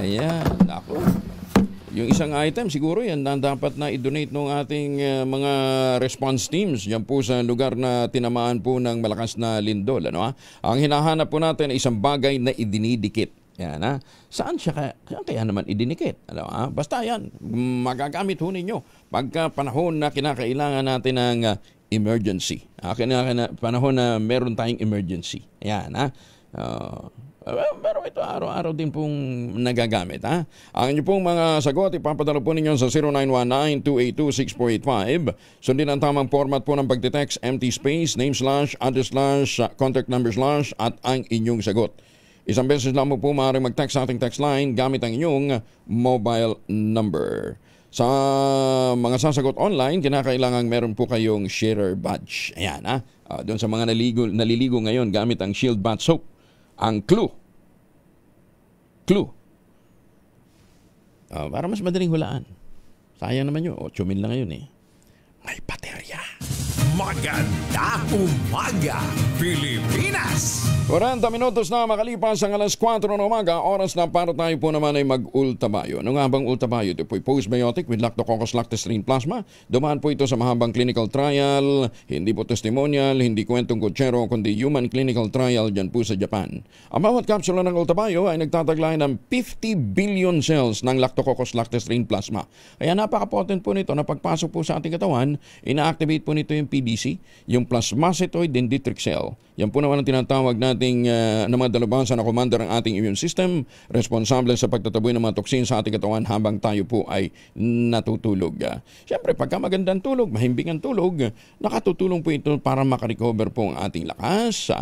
Ayan, ako. Yung isang item, siguro yan dapat na i-donate ng ating mga response teams yan po sa lugar na tinamaan po ng malakas na lindol. Ang hinahanap po natin ay isang bagay na idinidikit. Yan, Saan kaya naman idinikit? Basta yan, magagamit ho ninyo pagka panahon na kinakailangan natin ng emergency. Panahon na meron tayong emergency. Yan, pero ito araw-araw din pong nagagamit. Ang inyo pong mga sagot ipapadala po ninyo sa 0919-282-6485. Sundin ang tamang format po ng pagtitext, empty space, name / address / contact number / at ang inyong sagot. Isang beses lang po maaaring mag-text sa ating text line gamit ang inyong mobile number. Sa mga sasagot online, kinakailangan meron po kayong sharer badge. Ayan, doon sa mga naliligo ngayon gamit ang Shield Bath Soap. Ang clue. Para mas madaling hulaan. Sayang naman yun. 8,000 lang ngayon eh. May baterya. Maganda umaga, Pilipinas! 40 minutos na makalipas ang alas 4 ng umaga, oras na para tayo po naman ay mag-ultabayo. Ano nga bang ultabayo? Ito po ay postbiotic with Lactococcus lactestrin plasma. Dumaan po ito sa mahabang clinical trial, hindi po testimonial, hindi kwentong kutsero, kundi human clinical trial dyan po sa Japan. Ang bawat kapsula ng ultabayo ay nagtataglay ng 50 billion cells ng Lactococcus lactestrin plasma. Kaya napaka-potent po nito na pagpasok po sa ating katawan, ina-activate po nito yung PDC, yung plasmacytoid dendritic cell. Yan po naman ang tinatawag nating na mga dalabasan na commander ng ating immune system, responsable sa pagtataboy ng mga toksin sa ating katawan habang tayo po ay natutulog. Siyempre, pagka magandang tulog, mahimbing ang tulog, nakatutulong po ito para makarecover po ang ating lakas,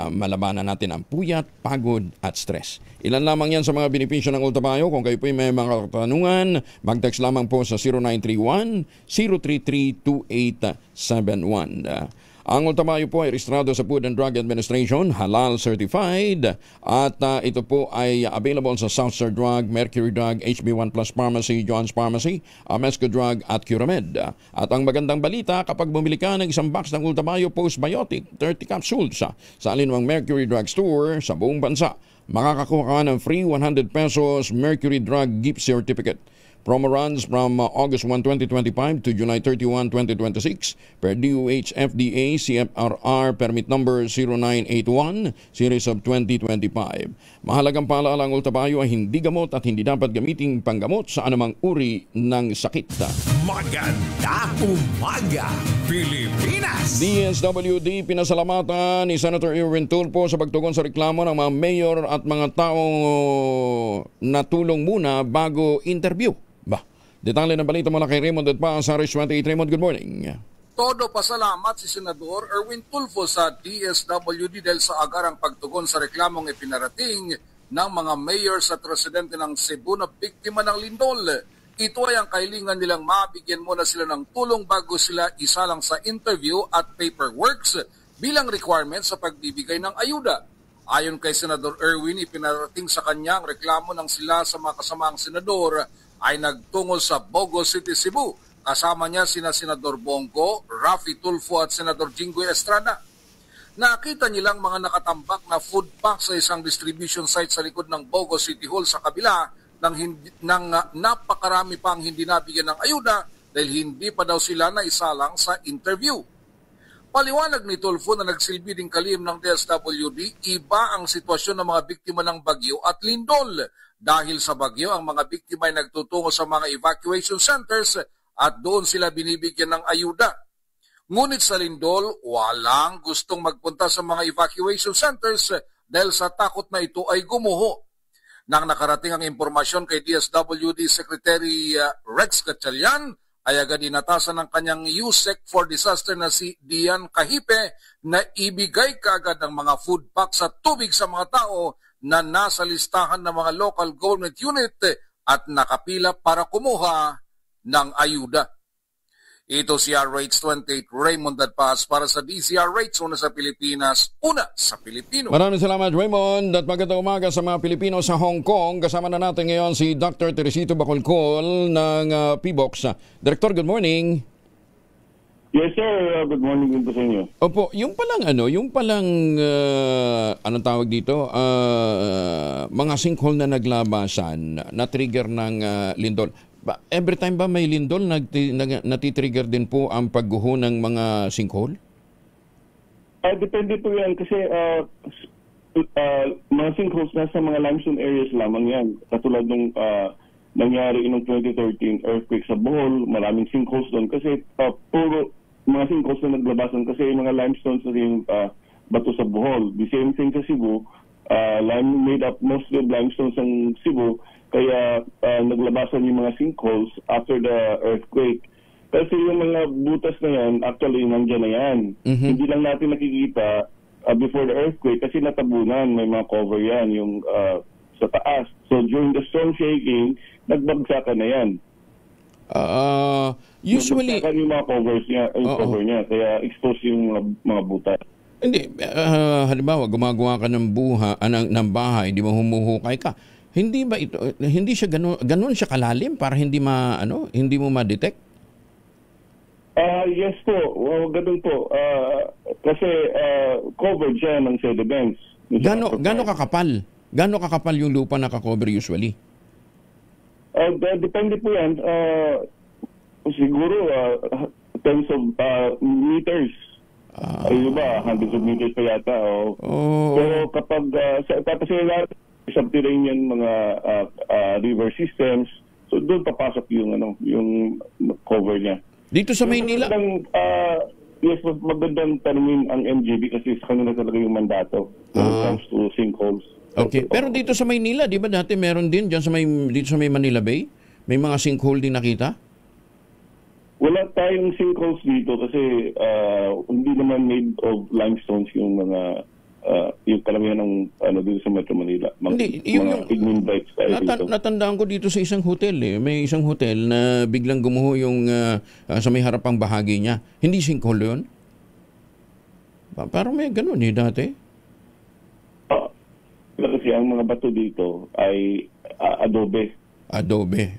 malabanan natin ang puyat, pagod at stress. Ilan lamang yan sa mga benepisyo ng ultabayo. Kung kayo po ay may mga katanungan, mag-text lamang po sa 0931-033-2871. Ang ultabayo po ay rehistrado sa Food and Drug Administration, halal certified, at ito po ay available sa Southstar Drug, Mercury Drug, HB1 Plus Pharmacy, John's Pharmacy, Amesco Drug at Curamed. At ang magandang balita, kapag bumili ka ng isang box ng ultabayo postbiotic, 30 capsules sa alinmang Mercury Drug Store sa buong bansa, makakakuha ka ng free 100 pesos Mercury Drug Gift Certificate. Promo runs from August 1, 2025 to July 31, 2026 per DOH FDA CFRR Permit Number 0981 Series of 2025. Mahalagang paalaala, ang ultabayo ay hindi gamot at hindi dapat gamiting panggamot sa anumang uri ng sakit. Maganda umaga, Pilipinas! DSWD pinasalamatan ni Senator Erwin Tulfo sa pagtugon sa reklamo ng mga mayor at mga taong natulong muna bago interview. Detalye ng balita mula kay Raymond at pa sa Rich 28. Raymond, good morning. Todo pasalamat si Senador Erwin Tulfo sa DSWD dahil sa agarang pagtugon sa reklamong ipinarating ng mga mayors at residente ng Cebu na biktima ng lindol. Ito ay ang kahilingan nilang mabigyan muna sila ng tulong bago sila isalang sa interview at paperworks bilang requirement sa pagbibigay ng ayuda. Ayon kay Senador Erwin, ipinarating sa kanya ang reklamo ng sila sa mga kasamaang senador ay nagtungo sa Bogo City, Cebu. Kasama niya sina Senador Bongo, Raffy Tulfo at Senador Jinggoy Estrada. Nakita nilang mga nakatambak na food pack sa isang distribution site sa likod ng Bogo City Hall sa kabila ng napakarami pang hindi nabigyan ng ayuda dahil hindi pa daw sila naisalang sa interview. Paliwanag ni Tulfo na nagsilbi ding kalihim ng DSWD, iba ang sitwasyon ng mga biktima ng bagyo at lindol. Dahil sa bagyo, ang mga biktima ay nagtutungo sa mga evacuation centers at doon sila binibigyan ng ayuda. Ngunit sa lindol, walang gustong magpunta sa mga evacuation centers dahil sa takot na ito ay gumuho. Nang nakarating ang impormasyon kay DSWD Secretary Rex Gatchalian, ay agad inatasan ng kanyang USEC for Disaster na si Dian Kahipe na ibigay kaagad ang mga food packs at tubig sa mga tao na nasa listahan ng mga local government unit at nakapila para kumuha ng ayuda. Ito si RH28 Raymond Dadpas para sa DZRH, una sa Pilipinas, una sa Pilipino. Maraming salamat Raymond at magandang umaga sa mga Pilipino sa Hong Kong. Kasama na natin ngayon si Dr. Teresito Bacolcol ng PBOX. Director, good morning. Yes sir, good morning din po sa inyo. Opo, yung palang anong tawag dito, mga sinkhole na naglabasan, na-trigger ng lindol. Every time ba may lindol, natitrigger din po ang pagguho ng mga sinkhole? Depende po yan kasi mga sinkholes nasa mga limestone areas lamang yan. Katulad nung nangyari noong 2013 earthquake sa Bohol, maraming sinkholes doon kasi puro mga sinkholes na naglabasan kasi yung mga limestones na yung bato sa Bohol. The same thing sa Cebu, made up mostly of limestones ng Cebu, kaya naglabasan yung mga sinkholes after the earthquake. Kasi yung mga butas na yan, actually nandyan na yan. Hindi lang natin nakikita before the earthquake kasi natabunan, may mga cover yan yung sa taas. So during the storm shaking, nagbagsakan na yan. Usually yung mga covers niya, cover niya, kaya exposed yung mga butas. Hindi, halimbawa gumagawa ka ng bahay, di ba humuhukay ka? Hindi ba ito, hindi siya ganun siya kalalim para hindi mo ma-detect? Yes po, ganun po. Kasi covered siya ng sediments. Gano kakapal? Gano kakapal yung lupa na kakover usually? Depende po yan. Siguro tens of meters. Ayun ba, hundreds of meters pa yata. Pero kapag tapos subterranean mga river systems, so doon papasok yung cover niya. Dito sa Maynila? Yes, magandang tanungin ang MGB kasi sa kanila talaga yung mandato when it comes to sinkholes. Okay. Pero dito sa Maynila, di ba dati meron din dito sa may Manila Bay? May mga sinkhole din nakita? Wala tayong sinkholes dito kasi hindi naman made of limestones yung mga yung karamihan ng dito sa Metro Manila. Mga pigment-dikes tayo dito. Natandaan ko dito sa isang hotel May isang hotel na biglang gumuho yung sa may harapang bahagi niya. Hindi sinkhole yun? Parang may ganun dati. Kasi ang mga bato dito ay adobe. Adobe.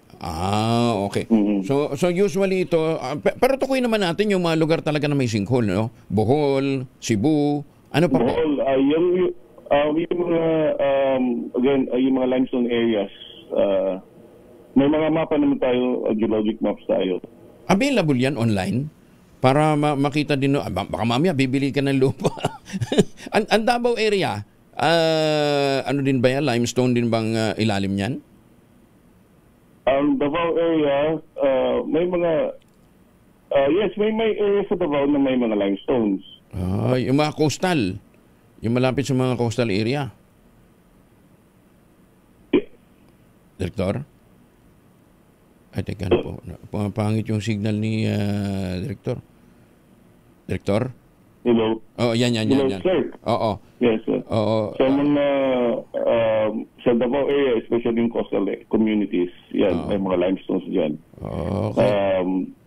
Okay. So usually ito, pero tukoy naman natin yung mga lugar talaga na may sinkhole, no? Bohol, Cebu, ano pa? Bohol, yung mga, again, yung mga limestone areas, may mga mapa naman tayo, geologic maps tayo. Available yan online? Para makita din, baka mamaya bibili ka ng lupa. Ang Davao area, ano din ba yan? Limestone din bang ilalim yan? Davao area, may mga, yes, may area sa Davao na may mga limestones. Yung mga coastal, yung malapit sa mga coastal area. Direktor? Ay, teka na po. Pumapangit yung signal ni Direktor. Direktor? Hello? Yan. Hello, sir? Oo. Yes, sir. Sa mga, sa Davao area, especially in coastal communities, yan, may mga limestones dyan. Okay.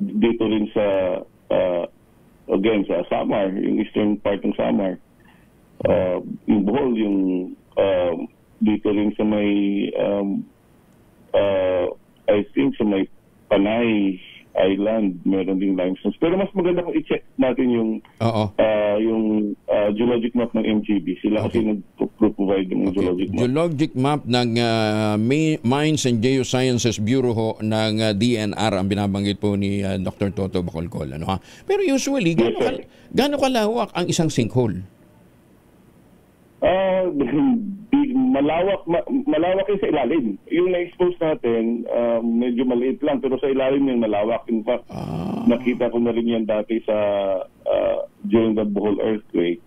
Dito rin sa, again, sa Samar, yung eastern part ng Samar. Yung Bohol, yung dito rin sa may, I think sa may Panay Island, meron ding limestones. Pero mas maganda kung i-check natin yung geologic map ng MGB. Sila kasi nag-provide yung geologic map. Geologic map ng Mines and Geosciences Bureau ng DNR ang binabanggit po ni Dr. Toto Bacolcol. Pero usually, gaano kalawak ang isang sinkhole? Malawak yung sa ilalim. Yung na-expose natin, medyo maliit lang, pero sa ilalim yung malawak. In fact, nakita ko na rin yan dati sa during the Bohol earthquake.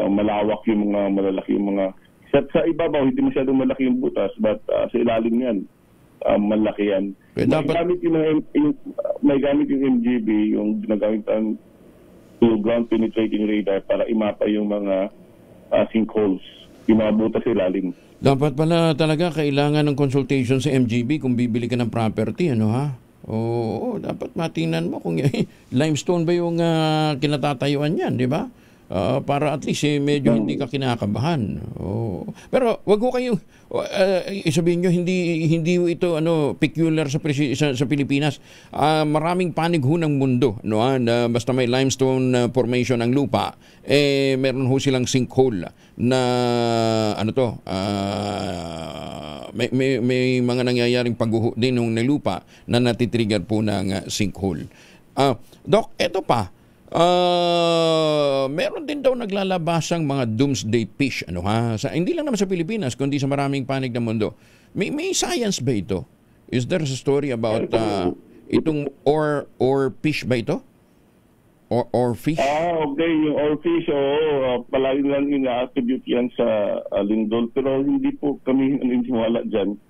Malawak yung mga malalaki yung mga sa ibabaw, hindi masyadong malaki yung butas, but sa ilalim yan, malaki yan. May gamit yung MGB, yung ginagamit ang ground penetrating radar para imapa yung mga sinkholes, yung mga butas sa ilalim. Dapat pala talaga kailangan ng consultation sa MGB kung bibili ka ng property, Oo, dapat matingnan mo kung limestone ba yung kinatatayuan yan, di ba? Para at least medyo hindi ka kinakabahan. Pero wag ko kayong sabihin nyo hindi ito peculiar sa Pilipinas. Maraming panig ho ng mundo, na basta may limestone formation ang lupa, meron ho silang sinkhole na may mga nangyayaring pagguho din ng lupa na natitrigger po ng sinkhole. Doc, eto pa. Meron din daw naglalabasang mga doomsday fish, hindi lang naman sa Pilipinas kundi sa maraming panig ng mundo. May science ba ito? Is there a story about itong or fish ba ito? Or fish? Okay, yung or fish, palagi lang ina-attribute yan sa lindol, pero hindi po kami naniniwala dyan.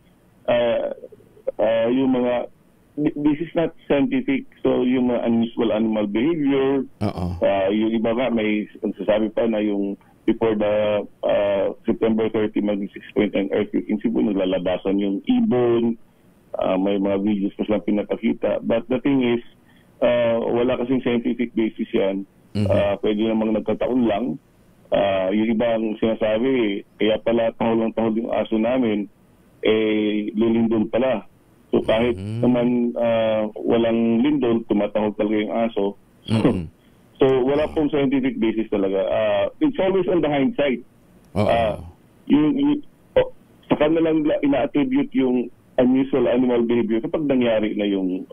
Yung mga this is not scientific, so yung unusual animal behavior, yung iba nga may nagsasabi pa na yung before the September 30 maging 6.9 earthquake in Cebu, naglalabasan yung ibon, may mga videos pa silang pinapakita, but the thing is wala kasing scientific basis yan. Pwede namang nagkataon lang. Yung ibang sinasabi, kaya pala tahol yung aso namin, lilindol pala. So kahit naman walang lindol, tumatahog talaga yung aso. So wala pong scientific basis talaga. It's always on the hindsight. Sa kanila lang ina-attribute yung unusual animal behavior kapag nangyari na yung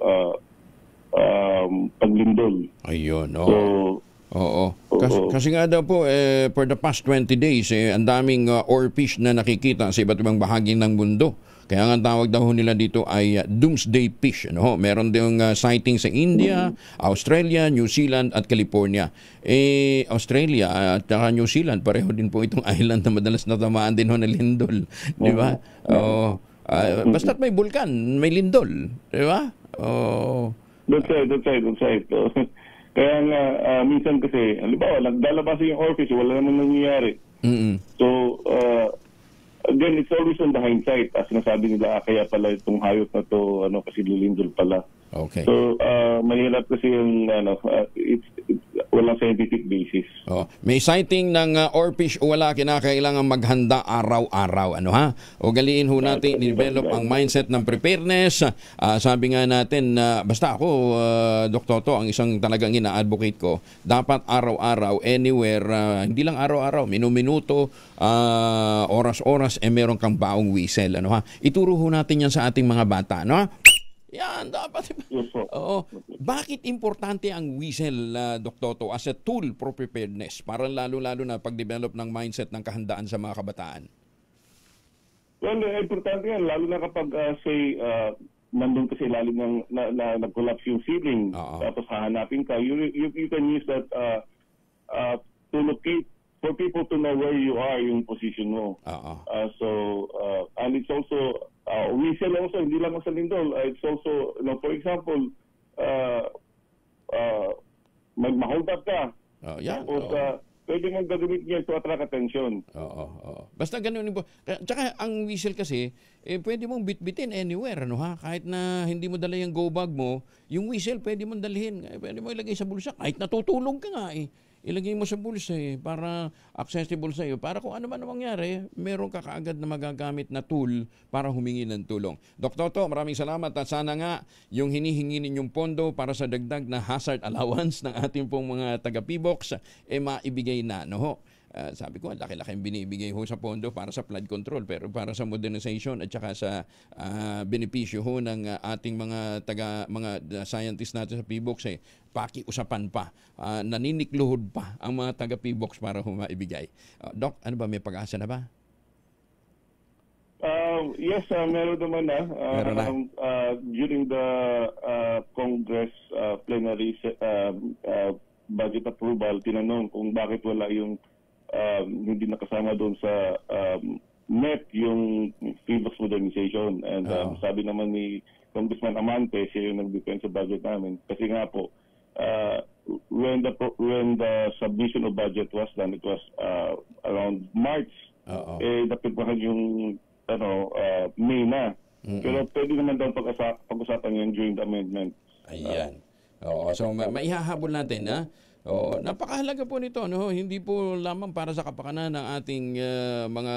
paglindol. Ayun, So, Oo. Kasi nga daw po, for the past 20 days, ang daming oarfish na nakikita sa iba't ibang bahagi ng mundo. Kaya nga ang tawag daw nila dito ay doomsday fish. Ano? Meron din sighting sa India, Australia, New Zealand at California. Australia at New Zealand, pareho din po itong island na madalas natamaan din ng lindol. Di ba? Basta't may bulkan, may lindol. Di ba? That's right. Kaya nga, minsan kasi, halimbawa, naglalabas yung oarfish, wala naman nangyayari. So, again, it's always on the hindsight. As nasabi nila, kaya pala itong hayop na to, kasi lilindol pala. Okay. So, mahirap kasi yung, it's walang scientific basis. May sighting ng oarfish o wala, kinakailangan maghanda araw-araw. Ugaliin ho natin, develop ang mindset ng preparedness. Sabi nga natin, basta ako, Dr. Toto, ang isang talagang ina-advocate ko, dapat araw-araw, anywhere, hindi lang araw-araw, minuto, oras-oras, meron kang baong whistle. Ituro ho natin yan sa ating mga bata. Yan, dapat. Bakit importante ang whistle, Dr. Toto, as a tool for preparedness? Para lalo-lalo na pag-develop ng mindset ng kahandaan sa mga kabataan. Well, importante yan, lalo na kapag, nandun kasi ilalim ng nag-collapse yung ceiling, tapos hahanapin ka, you can use that to locate, for people to know where you are, yung position mo. And it's also, whistle also, hindi lang sa lindol. It's also, for example, mag-hold up ka. Tapos, pwede mong gagawin niya to attract attention. Basta ganun po. Tsaka ang whistle kasi, pwede mong bitbitin anywhere. Kahit na hindi mo dala yung go bag mo, yung whistle pwede mong dalhin. Pwede mo ilagay sa bulsa. Kahit natutulog ka nga ilagay mo sa bulsa para accessible sa iyo. Para kung ano man mangyari, meron ka kaagad na magagamit na tool para humingi ng tulong. Dr. Toto, maraming salamat at sana nga yung hinihingi ninyong pondo para sa dagdag na hazard allowance ng ating pong mga taga-PBOX maibigay na. Sabi ko, laki-laki yung binibigay ho sa pondo para sa flood control, pero para sa modernization at saka sa benepisyo ho ng ating mga scientists natin sa PBOX pakiusapan pa, naninikluhod pa ang mga taga-PBOX para ho maibigay. Doc, ano ba, may pag-asa na ba? Yes, meron naman na. During the Congress plenary budget approval, tinanong kung bakit wala yung hindi nakasama doon sa NEP yung PBOX modernization. And sabi naman ni Congressman Amante, siya yung nag-defend sa budget namin. Kasi nga po, when the submission of budget was done, it was around March. Napagpakan yung May na. Pero pwede naman daw pag-usapan yan during the amendment. Ayan. So maihahabol natin, napakahalaga po nito, hindi po lamang para sa kapakanan ng ating mga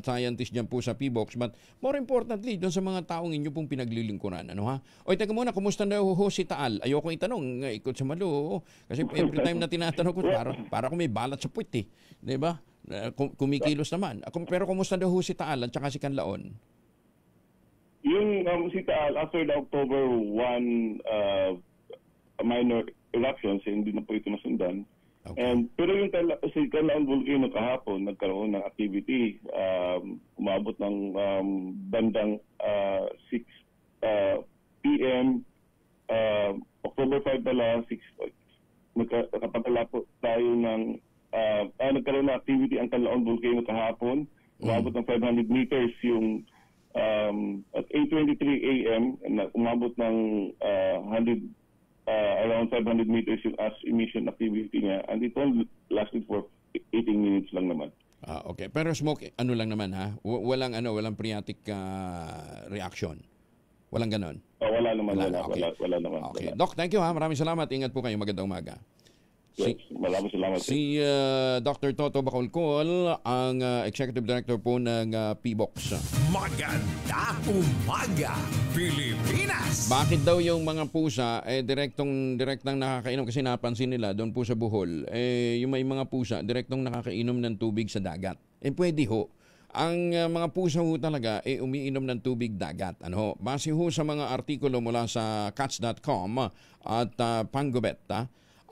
scientists diyan po sa PBOX, but more importantly doon sa mga taong inyo pong pinaglilingkuran. Oy, teka muna, kumusta na ho si Taal? Ayoko itanong, ikot sa malo, kasi every time na tinatanong ko, para kung may balat sa puwit, di ba? Kumikilos naman. Pero kumusta na ho si Taal at saka si Canlaon? Yung si Taal, after the October 1 minor eruptions, hindi na po ito nasundan. Pero yung si Canlaon Volcano kahapon, nagkaroon ng activity. Umabot ng bandang 6 p.m. October 5 pala, nakapagala po tayo ng nagkaroon ng activity ang Canlaon Volcano kahapon. Umabot ng 500 meters yung at 8:23 a.m. umabot ng around 500 meters yung as emission activity niya, and it only lasted for 18 minutes lang naman. Okay. Pero smoke, lang naman walang phreatic reaction. Walang ganon. Wala naman. Okay. Wala naman. Okay. Doc, thank you Maraming salamat. Ingat po kayo. Magandang umaga. Maraming salamat. Si Dr. Toto Bacolcol, ang Executive Director po ng PBOX. Maganda umaga, Pilipinas! Bakit daw yung mga pusa direktang nakakainom? Kasi napansin nila doon po sa Bohol, yung may mga pusa direktang nakakainom ng tubig sa dagat. Pwede ho. Ang mga pusa ho talaga umiinom ng tubig dagat. Ano? Base ho sa mga artikulo mula sa cats.com at Pangobet,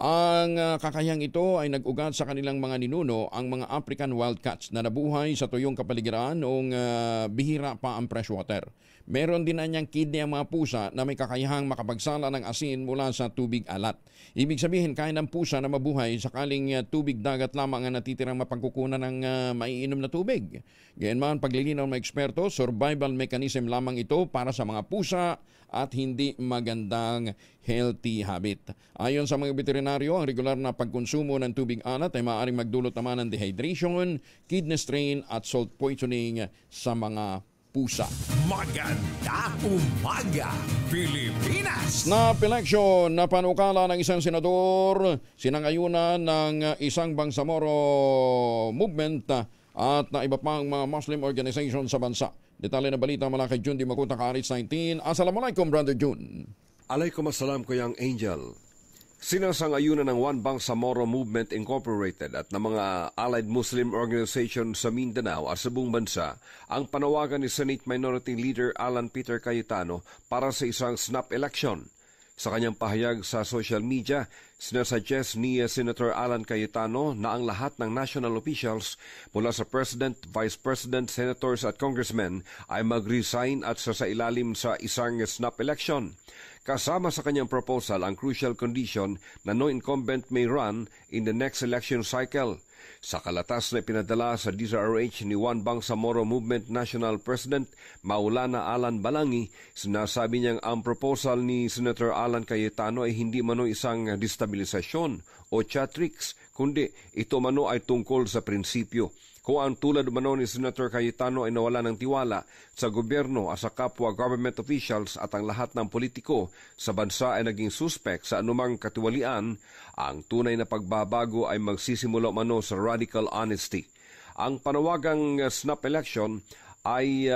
ang kakayang ito ay nag-ugat sa kanilang mga ninuno, ang mga African wildcats na nabuhay sa tuyong kapaligiran noong bihira pa ang freshwater. Meron din na niyang kidney ang mga pusa na may kakayahang makapagsala ng asin mula sa tubig alat. Ibig sabihin, kaya ng pusa na mabuhay sakaling tubig dagat lamang ang natitirang mapagkukunan ng maiinom na tubig. Gayunman, paglilinaw ng eksperto, survival mechanism lamang ito para sa mga pusa at hindi magandang healthy habit. Ayon sa mga veterinaryo, ang regular na pagkonsumo ng tubig alat ay maaaring magdulot naman ng dehydration, kidney strain at salt poisoning sa mga pusa. Maganda umaga, Pilipinas! Snap election na panukala ng isang senador, sinangayunan ng isang Bangsamoro movement at na iba pang mga Muslim organization sa bansa. Detalye na balita mula kay Jun Di Makuta, Kaaris 19. Assalamualaikum, Brother Jun. Alaikum assalam, Kuyang Angel. Sinasangayunan ng One Bangsamoro Movement Incorporated at ng mga allied Muslim organization sa Mindanao at sa buong bansa ang panawagan ni Senate Minority Leader Alan Peter Cayetano para sa isang snap election. Sa kanyang pahayag sa social media, sinasuggest ni Senator Alan Cayetano na ang lahat ng national officials mula sa President, Vice President, Senators at Congressmen ay mag-resign at sasailalim sa isang snap election. Kasama sa kanyang proposal ang crucial condition na no incumbent may run in the next election cycle. Sa kalatas na ipinadala sa DZRH ni One Bangsamoro Movement National President Maulana Alan Balangi, sinasabi niyang ang proposal ni Senator Alan Cayetano ay hindi mano isang destabilisasyon o chatrix, kundi ito mano ay tungkol sa prinsipyo. Kung ang tulad mano ni Senator Cayetano ay nawala ng tiwala sa gobyerno at sa kapwa government officials at ang lahat ng politiko sa bansa ay naging suspect sa anumang katiwalian, ang tunay na pagbabago ay magsisimula mano sa radical honesty. Ang panawagang snap election ay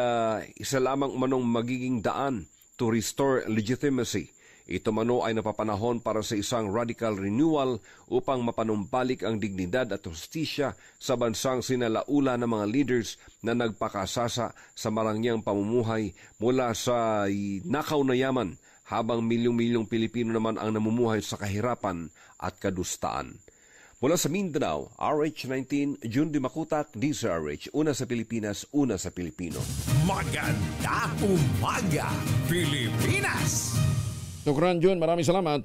isa lamang manong magiging daan to restore legitimacy. Ito mano ay napapanahon para sa isang radical renewal upang mapanumbalik ang dignidad at hustisya sa bansang sinalaula ng mga leaders na nagpakasasa sa marangyang pamumuhay mula sa nakaw na yaman habang milyong-milyong Pilipino naman ang namumuhay sa kahirapan at kadustaan. Mula sa Mindanao, RH19, Jun Di Makutat, DZRH, una sa Pilipinas, una sa Pilipino. Maganda umaga, Pilipinas! Tukran Jun, maraming salamat.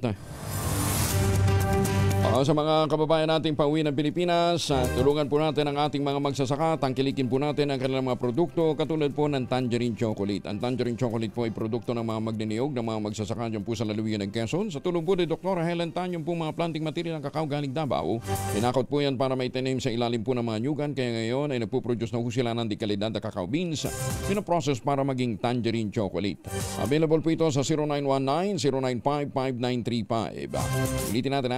Sa mga kababayan nating pauwi ng Pilipinas, tulungan po natin ang ating mga magsasaka, tangkilikin po natin ang kanilang mga produkto katulad po ng Tangerine Chocolate. Ang Tangerine Chocolate po ay produkto ng mga magniniyog ng mga magsasaka dyan po sa lalawigan ng Quezon. Sa tulong po ni Dr. Helen Tan, yung po mga planting material ng kakao galing Davao. Pinakot po yan para maitanim sa ilalim po ng mga nyugan, kaya ngayon ay nagpuproduce na po sila ng dekalidad na kakao beans. Pinaprocess para maging Tangerine Chocolate. Available po ito sa 0919-095-5935. Ulitin natin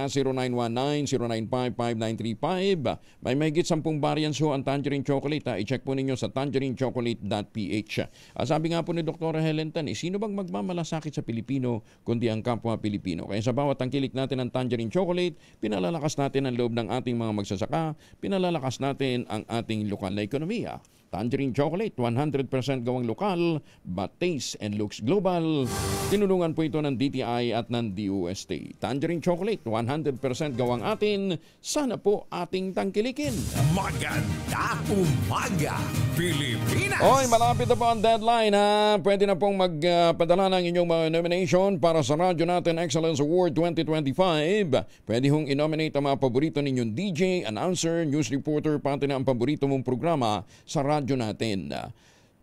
0919-095-5935. May mahigit 10 variants ho ang Tangerine Chocolate. I-check po ninyo sa tangerinechocolate.ph. Sabi nga po ni Dr. Helen Tan, sino bang magmamalasakit sa Pilipino kundi ang kapwa Pilipino? Kaya sa bawat tangkilik natin ng Tangerine Chocolate, pinalalakas natin ang loob ng ating mga magsasaka, pinalalakas natin ang ating lokal na ekonomiya. Tangerine Chocolate, 100% gawang lokal, but taste and looks global. Tinulungan po ito ng DTI at ng DOST. Tangerine Chocolate, 100% gawang atin. Sana po ating tangkilikin. Maganda umaga, Pilipinas! Oy, malapit na po ang deadline ha. Pwede na pong magpadala ng inyong mga nomination para sa Radyo Natin Excellence Award 2025. Pwede hong inominate ang mga paborito ninyong DJ, announcer, news reporter, pati na ang paborito mong programa sa Radyo Natin.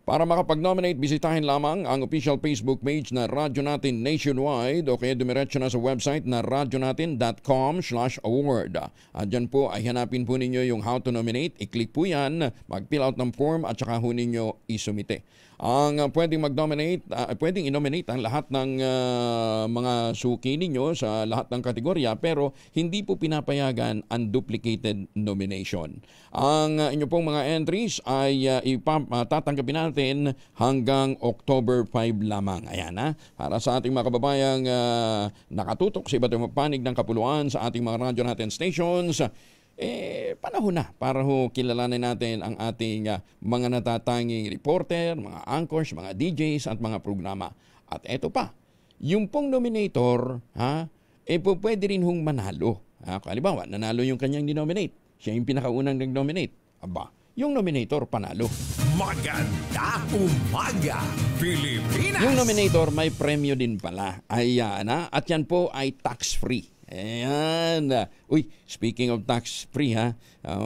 Para makapag-nominate, bisitahin lamang ang official Facebook page na Radyo Natin Nationwide o kaya dumiretso na sa website na radyonatin.com/award. At dyan po ay hanapin po ninyo yung how to nominate. I-click po yan, mag-fill out ng form at saka ho ninyo isumite. ang pwedeng mag-nominate, pwedeng i-nominate ang lahat ng mga suki ninyo sa lahat ng kategorya, pero hindi po pinapayagan ang duplicated nomination. Ang inyo pong mga entries ay tatanggapin natin hanggang October 5 lamang. Ayan ha, para sa ating mga kababayang nakatutok sa iba't ibang panig ng kapuluan sa ating mga radyo natin stations, panahon na para kilalanin natin ang ating mga natatanging reporter, mga anchors, mga DJs at mga programa. At eto pa, yung pong nominator, pwede rin hong manalo. Halimbawa, nanalo yung kanyang dinominate. Siya yung pinakaunang nag-nominate. Aba, yung nominator panalo. Maganda umaga, Pilipinas! Yung nominator may premyo din pala. Ayan at yan po ay tax-free. Ayan. Uy, speaking of tax-free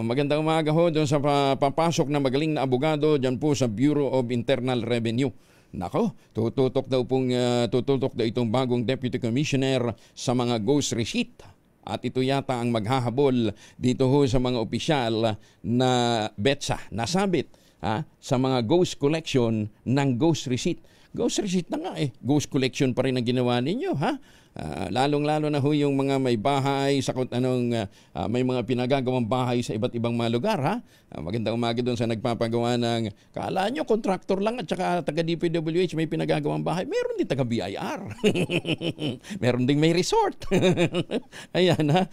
magandang umaga ho doon sa papasok na magaling na abogado dyan po sa Bureau of Internal Revenue. Nako, tututok daw itong bagong Deputy Commissioner sa mga ghost receipt. At ito yata ang maghahabol dito ho sa mga opisyal na BETSA, nasabit sa mga ghost collection ng ghost receipt. Ghost receipt na nga ghost collection pa rin ang ginawa ninyo lalong-lalo na ho yung mga may bahay sa may mga pinagagawang bahay sa iba't ibang mga lugar magandang umaga doon sa nagpapagawa ng kala nyo contractor lang at saka taga DPWH may pinagagawang bahay, meron din taga BIR. Meron ding may resort. Ayan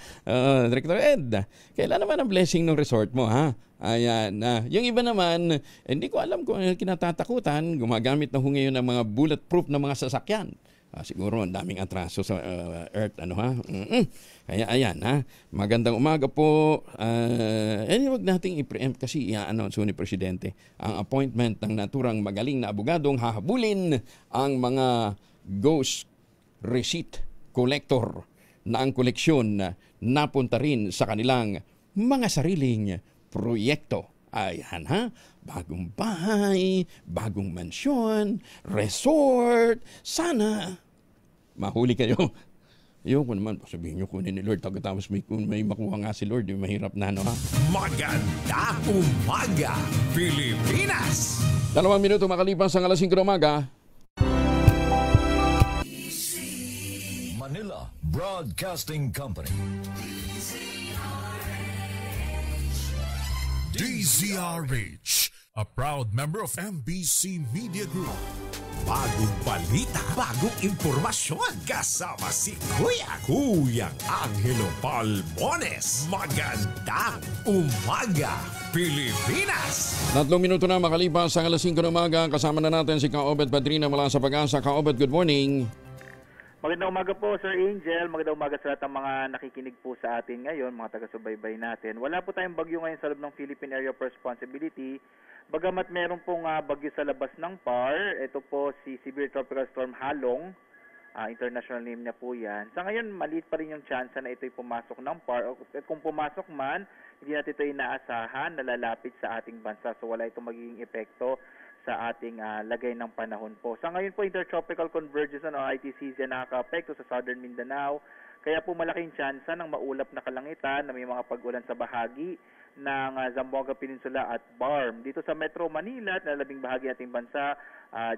Director Ed, kailan naman ang blessing ng resort mo Ayan yung iba naman hindi ko alam kung kinatatakutan, gumagamit na ho ngayon ng mga bulletproof na mga sasakyan. Siguro ang daming atraso sa Earth Kaya ayan magandang umaga po. Wag nating i-preempt kasi i-announce ni Presidente ang appointment ng naturang magaling na abogadong hahabulin ang mga ghost receipt collector na ang koleksyon napunta rin sa kanilang mga sariling proyekto. Ayan bagong bahay, bagong mansyon, resort, sana mahuli kayo. Ayoko naman, sabihin nyo kunin ni Lord, tapos may makuha nga si Lord, yung mahirap na Maganda umaga, Pilipinas! 2 minuto makalipas ang 5:00 umaga. Manila Broadcasting Company. DZRH, a proud member of MBC Media Group. Bagong balita, bagong impormasyon. Kasama si Kuyang Angelo Palmones. Magandang umaga, Pilipinas! 3 minuto na makalipas ang 5:00 ng umaga. Kasama na natin si Ka-Obet Padrina mula sa Pag-asa. Ka-Obet, good morning. Magandang umaga po, Sir Angel. Magandang umaga sa lahat ng mga nakikinig po sa atin ngayon, mga taga-subaybay natin. Wala po tayong bagyo ngayon sa loob ng Philippine Area of Responsibility. Bagamat meron pong bagyo sa labas ng PAR, ito po si Severe Tropical Storm Halong. International name niya po yan. Sa ngayon, maliit pa rin yung chance na ito'y pumasok ng PAR. At kung pumasok man, hindi natin ito inaasahan na lalapit sa ating bansa. So wala itong magiging epekto sa ating lagay ng panahon po. Sa ngayon po, Intertropical Convergence o ITCZ nakaka-apekto sa Southern Mindanao. Kaya po malaking tsansa ng maulap na kalangitan na may mga pag-ulan sa bahagi ng Zamboanga Peninsula at BARM. Dito sa Metro Manila at nalabing bahagi ating bansa,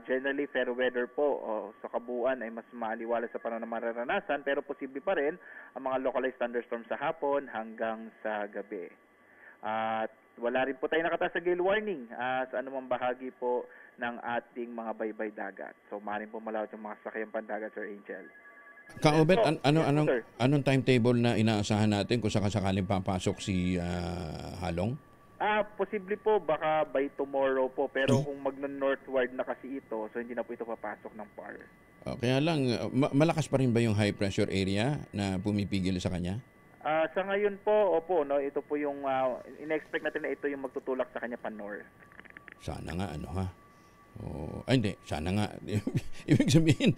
generally fair weather po. Sa kabuuan ay mas maaliwala sa panahon na mararanasan, pero posible pa rin ang mga localized thunderstorms sa hapon hanggang sa gabi. At wala rin po tayo nakataas sa gale warning sa anumang bahagi po ng ating mga baybay dagat. So maaaring po malawat yung mga sasakyan pandagat, Sir Angel. Ka-Obet, anong timetable na inaasahan natin kung sakaling papasok si Halong? Posible po, baka by tomorrow po. Pero kung magno-northward na kasi ito, so hindi na po ito papasok ng PAR. Kaya lang, malakas pa rin ba yung high pressure area na pumipigil sa kanya? Sa ngayon po, opo, no, ito po yung in-expect natin na ito yung magtutulak sa kanya pa-north. Sana nga, hindi, sana nga. Ibig sabihin,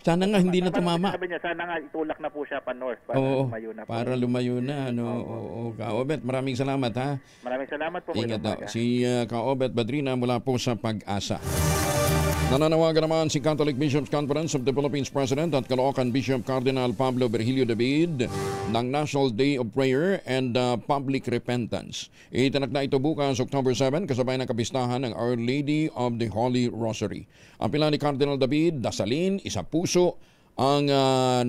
sana nga hindi na tumama. Sabi niya, sana nga itulak na po siya pa-north para lumayo na po. Para lumayo na, Ka-Obet, maraming salamat ha. Maraming salamat po. Ingat daw. Si Ka-Obet Padrina mula po sa Pag-asa. Nananawagan naman si Catholic Bishops Conference of the Philippines President at Caloocan Bishop Cardinal Pablo Virgilio David ng National Day of Prayer and Public Repentance. Itinakda ito bukas October 7 kasabay ng kapistahan ng Our Lady of the Holy Rosary. Ang pila ni Cardinal David, dasalin, isa puso ang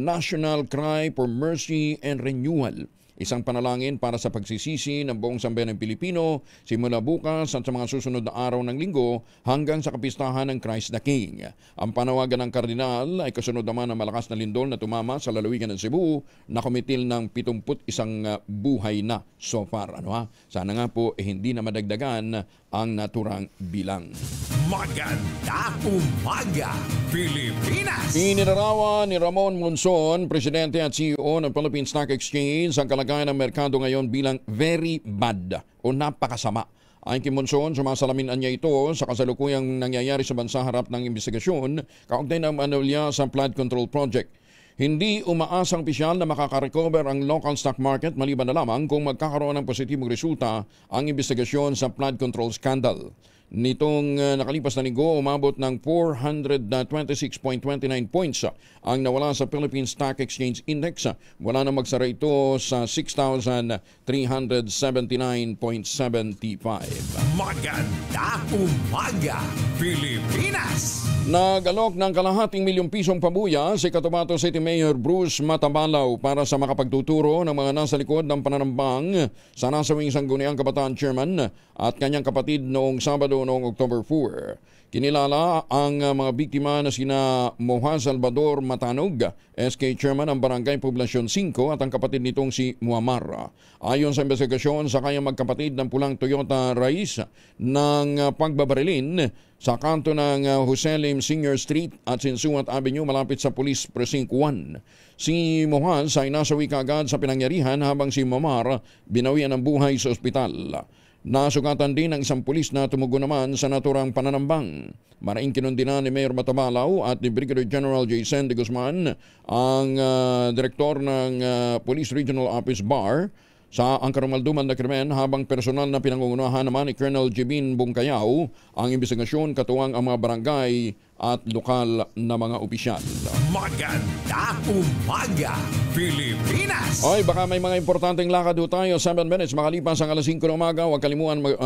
National Cry for Mercy and Renewal. Isang panalangin para sa pagsisisi ng buong sambayanang Pilipino simula bukas at sa mga susunod na araw ng linggo hanggang sa kapistahan ng Christ the King. Ang panawagan ng kardinal ay kasunod naman ng malakas na lindol na tumama sa lalawigan ng Cebu na kumitil ng 71 buhay na so far. Sana nga po hindi na madagdagan ang naturang bilang. Magandang umaga, Pilipinas! Inilarawan ni Ramon Monson, Presidente at CEO ng Philippine Stock Exchange, ang kalagayan ng merkado ngayon bilang very bad o napakasama. Ayon kay Monson, sumasalamin niya ito sa kasalukuyang nangyayari sa bansa harap ng investigasyon kaugnay ng manolya sa flood control project. Hindi umaasang pisyal na makaka-recover ang local stock market maliban na lamang kung magkakaroon ng positibong resulta ang investigasyon sa flood control scandal. Nitong nakalipas na linggo, umabot ng 426.29 points ang nawala sa Philippine Stock Exchange Index. Wala na magsara ito sa 6,379.75. Magandang umaga, Pilipinas! Nagalok ng kalahating milyong pisong pabuya si Cotabato City Mayor Bruce Matabalaw para sa makapagtuturo ng mga nasa likod ng pananambang sa nasawing Sangguniang Kabataan Chairman at kanyang kapatid noong Sabado noong October 4. Kinilala ang mga biktima na sina Moha Salvador Matanog, SK Chairman ng Barangay Poblasyon 5 at ang kapatid nitong si Muammar. Ayon sa investigasyon, sa kanyang magkapatid ng pulang Toyota Rais ng pagbabarilin sa kanto ng Jose Lim Senior Street at Sinsuat Avenue malapit sa Police Precinct 1. Si Mohas ay nasawi kaagad sa pinangyarihan habang si Muammar binawian ng buhay sa ospital. Nasugatan din ng isang pulis na tumugon naman sa naturang pananambang. Maraing kinundina ni Mayor Matabalaw at ni Brigadier General Jason de Guzman ang direktor ng Police Regional Office BAR sa ang karumalduman na krimen habang personal na pinangungunahan naman ni Colonel Jibin Bungkayaw ang investigasyon katuwang ang mga barangay at lokal na mga opisyal. Magandang umaga, Pilipinas! Oy, baka may mga importanteng lakad tayo. 7 minutes makalipas ang alas 5 ng umaga. Huwag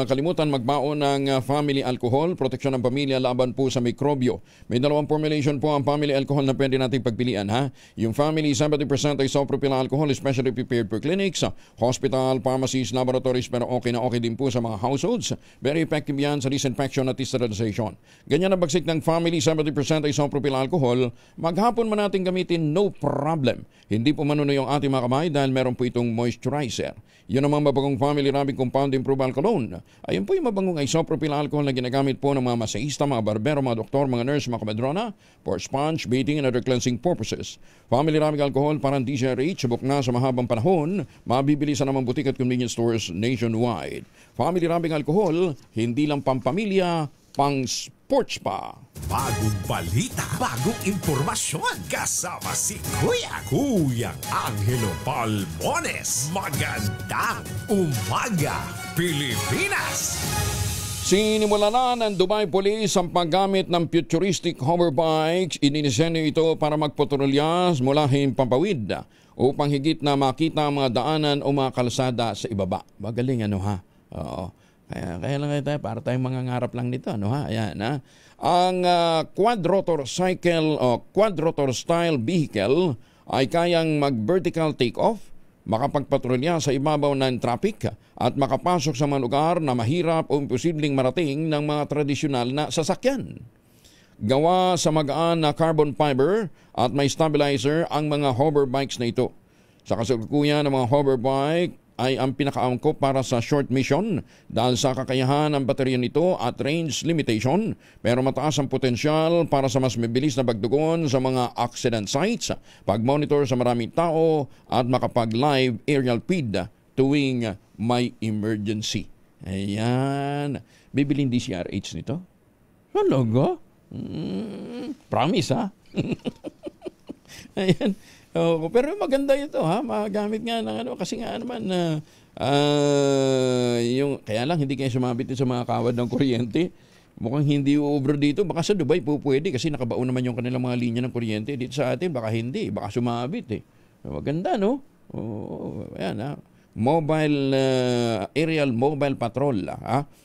kalimutan magbaon ng family alcohol, proteksyon ng pamilya laban po sa mikrobyo. May dalawang formulation po ang family alcohol na pwede nating pagpilian. Yung family 70% isopropyl alcohol, especially prepared for clinics, hospital, pharmacies, laboratories, pero okay na okay din po sa mga households. Very effective yan sa disinfection at sterilization. Ganyan ang bagsik ng family 70% isopropyl alcohol. Maghapon man natin gamitin, no problem. Hindi po manunoy yung ating mga kamay dahil meron po itong moisturizer. Yun naman mabagong family rubbing compound improved alcohol. Ayun po yung mabagong isopropyl alcohol na ginagamit po ng mga masaista, mga barbero, mga doktor, mga nurse, mga kabadrona for sponge, bathing, and other cleansing purposes. Family rubbing alcohol parang DZRH, subok na sa mahabang panahon, mabibili sa namang butik at convenience stores nationwide. Family rubbing alcohol, hindi lang pampamilya, pang sports pa. Bagong balita, bagong impormasyon. Kasama si Kuyang Angelo Palmones. Magandang umaga, Pilipinas! Sinimula na ng Dubai Police ang paggamit ng futuristic hoverbikes. Inidisenyo ito para magpatrolya mula Himpapawid upang higit na makita ang mga daanan o mga kalsada sa ibaba. Magaling ha? Oo. Kaya lang tayo, para tayong mga ngarap lang nito. Ayan, ha? Ang quadrotor cycle o quadrotor style vehicle ay kayang mag-vertical take-off, makapagpatrolya sa ibabaw ng traffic at makapasok sa mga lugar na mahirap o imposibleng marating ng mga tradisyonal na sasakyan. Gawa sa magaan na carbon fiber at may stabilizer ang mga hoverbikes na ito. Sa kasalukuyan ng mga hoverbike ay ang pinakaangkop para sa short mission dahil sa kakayahan ng baterya nito at range limitation, pero mataas ang potensyal para sa mas mabilis na pagdugon sa mga accident sites, pag-monitor sa maraming tao at makapag-live aerial feed tuwing may emergency. Ayan. Bibilin DCRH nito? Talaga? Promise, ha? Ayan. Pero maganda ito, ha? Magamit nga ng kasi nga naman yung kaya lang hindi kayo sumabit sa mga kawad ng kuryente. mukhang hindi uubra dito. Baka sa Dubai po pwede kasi nakabaon naman yung kanilang mga linya ng kuryente. Dito sa atin, baka hindi. Baka sumabit eh. Maganda, no? Ayan, mobile, aerial mobile patrol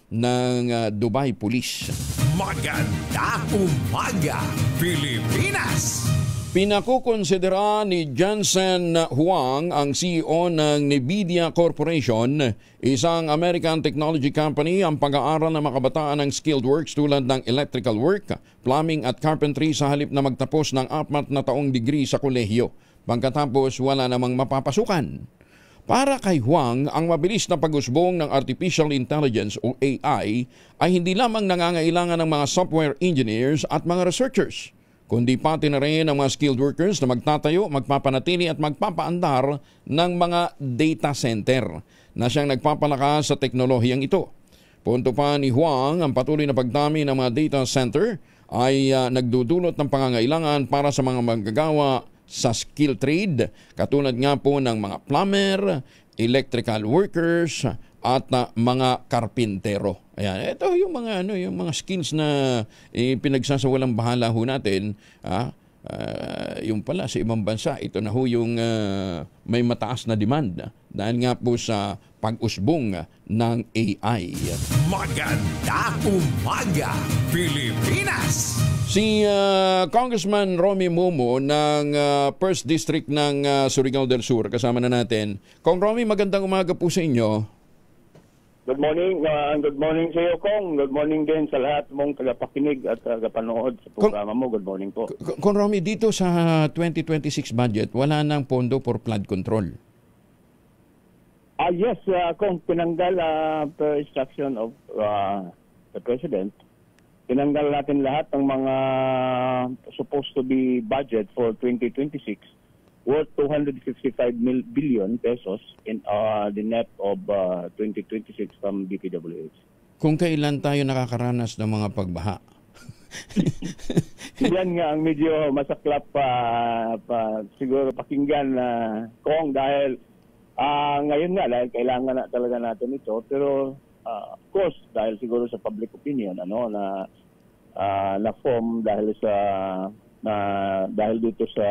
ng Dubai Police. Magandang umaga, Pilipinas! Pinakukonsidera ni Jensen Huang, ang CEO ng Nvidia Corporation, isang American technology company, ang pag-aaral ng mga kabataan ng skilled works tulad ng electrical work, plumbing at carpentry sa halip na magtapos ng 4 na taong degree sa kolehiyo. Pagkatapos wala namang mapapasukan. Para kay Huang, ang mabilis na pag-usbong ng artificial intelligence o AI ay hindi lamang nangangailangan ng mga software engineers at mga researchers, kundi pati na rin ang mga skilled workers na magtatayo, magpapanatili at magpapaandar ng mga data center na siyang nagpapalakas sa teknolohiyang ito. Punto pa ni Huang, ang patuloy na pagdami ng mga data center ay nagdudulot ng pangangailangan para sa mga manggagawa sa skill trade, katulad nga po ng mga plumber, electrical workers at mga karpintero. Ayan, ito yung mga yung mga skills na pinagsasawalang bahala ho natin, yung pala sa ibang bansa, ito na ho yung may mataas na demand dahil nga po sa pag-usbong ng AI. Magandang umaga, Pilipinas! Si Congressman Romy Momo ng 1st District ng Surigao del Sur, kasama na natin. Kong Romy, magandang umaga po sa inyo. Good morning, good morning sa iyo, Kong. Good morning din sa lahat mong tagapakinig at tagapanood sa programa mo. Good morning po. Kong Romy, dito sa 2026 budget, wala nang pondo for flood control. Yes, Kong, pinanggal per instruction of the President, tinanggal natin lahat ng mga supposed to be budget for 2026 worth 255 billion pesos in the net of 2026 from DPWH. Kung kailan tayo nakakaranas ng mga pagbaha? Yan nga ang medyo masaklap siguro pakinggan Kong, dahil ngayon nga dahil kailangan na talaga natin ito, pero of course dahil siguro sa public opinion na form dahil dito sa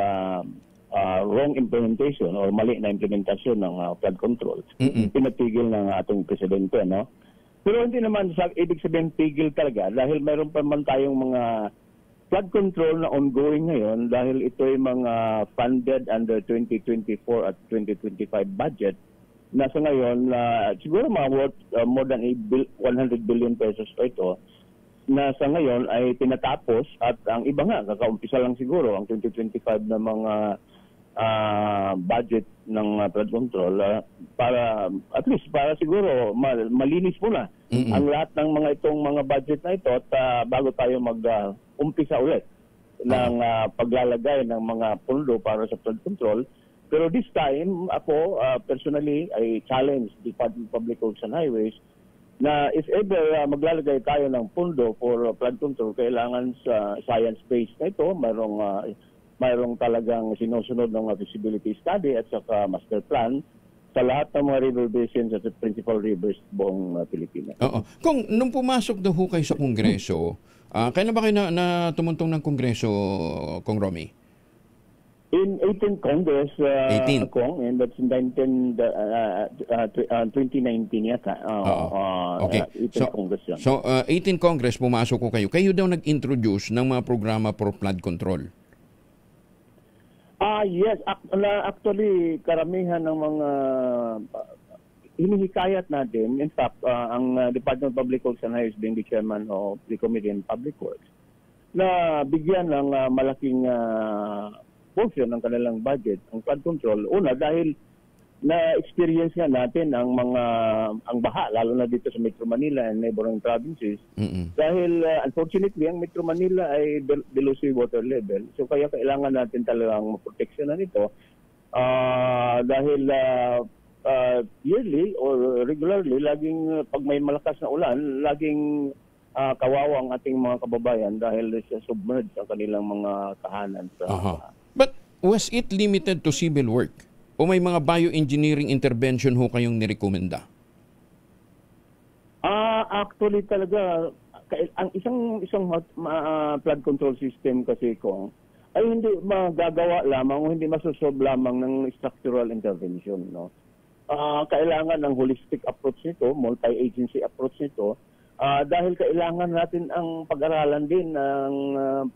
wrong implementation or mali na implementasyon ng flood control, pinatigil ng ating presidente, no? Pero hindi naman ibig sabihin tigil talaga, dahil mayroon pa man tayong mga flood control na ongoing ngayon, dahil ito ay mga funded under 2024 at 2025 budget na sa ngayon siguro mga worth more than 100 billion pesos pa ito, na sa ngayon ay tinatapos, at ang iba nga kakaumpisa lang siguro ang 2025 na mga budget ng flood control para at least para siguro malinis muna ang lahat ng mga itong mga budget na ito, at bago tayo mag-umpisa ulit ng paglalagay ng mga pondo para sa flood control. Pero this time ako personally I challenge Department of Public Works and Highways na if ever maglalagay tayo ng pondo for flood control, kailangan sa science-based na ito, mayroong talagang sinusunod ng feasibility study at saka master plan sa lahat ng mga river basins at principal rivers buong Pilipinas. Oo. Kung nung pumasok daw ho kayo sa Kongreso, kailan ba kayo na tumuntong ng Kongreso, Kong Romy? In 18th Congress, 18. Kong, and that's in 2019 yata. Okay. 18th Congress yun. So, 18th Congress, pumasok ko kayo. Kayo daw nag-introduce ng mga programa for flood control. Yes. Actually, karamihan ng mga hinihikayat natin, in fact, ang Department of Public Works and Highways being the chairman of the Committee on Public Works, na bigyan ng malaking portion ng kanilang budget ang flood control. Una, dahil na-experience nga natin ang baha, lalo na dito sa Metro Manila and neighboring provinces. Dahil unfortunately, ang Metro Manila ay below sea water level. So kaya kailangan natin talagang maproteksyonan ito dahil yearly or regularly, laging pag may malakas na ulan, laging kawawa ang ating mga kababayan dahil sa submerged ang kanilang mga tahanan. But was it limited to civil work? O may mga bioengineering intervention ho kayong nirekomenda? Actually talaga, ang isang flood control system kasi kung ay hindi magagawa lamang o hindi masosolve lamang ng structural intervention, no. Kailangan ng holistic approach nito, multi-agency approach nito, dahil kailangan natin ang pag-aralan din ng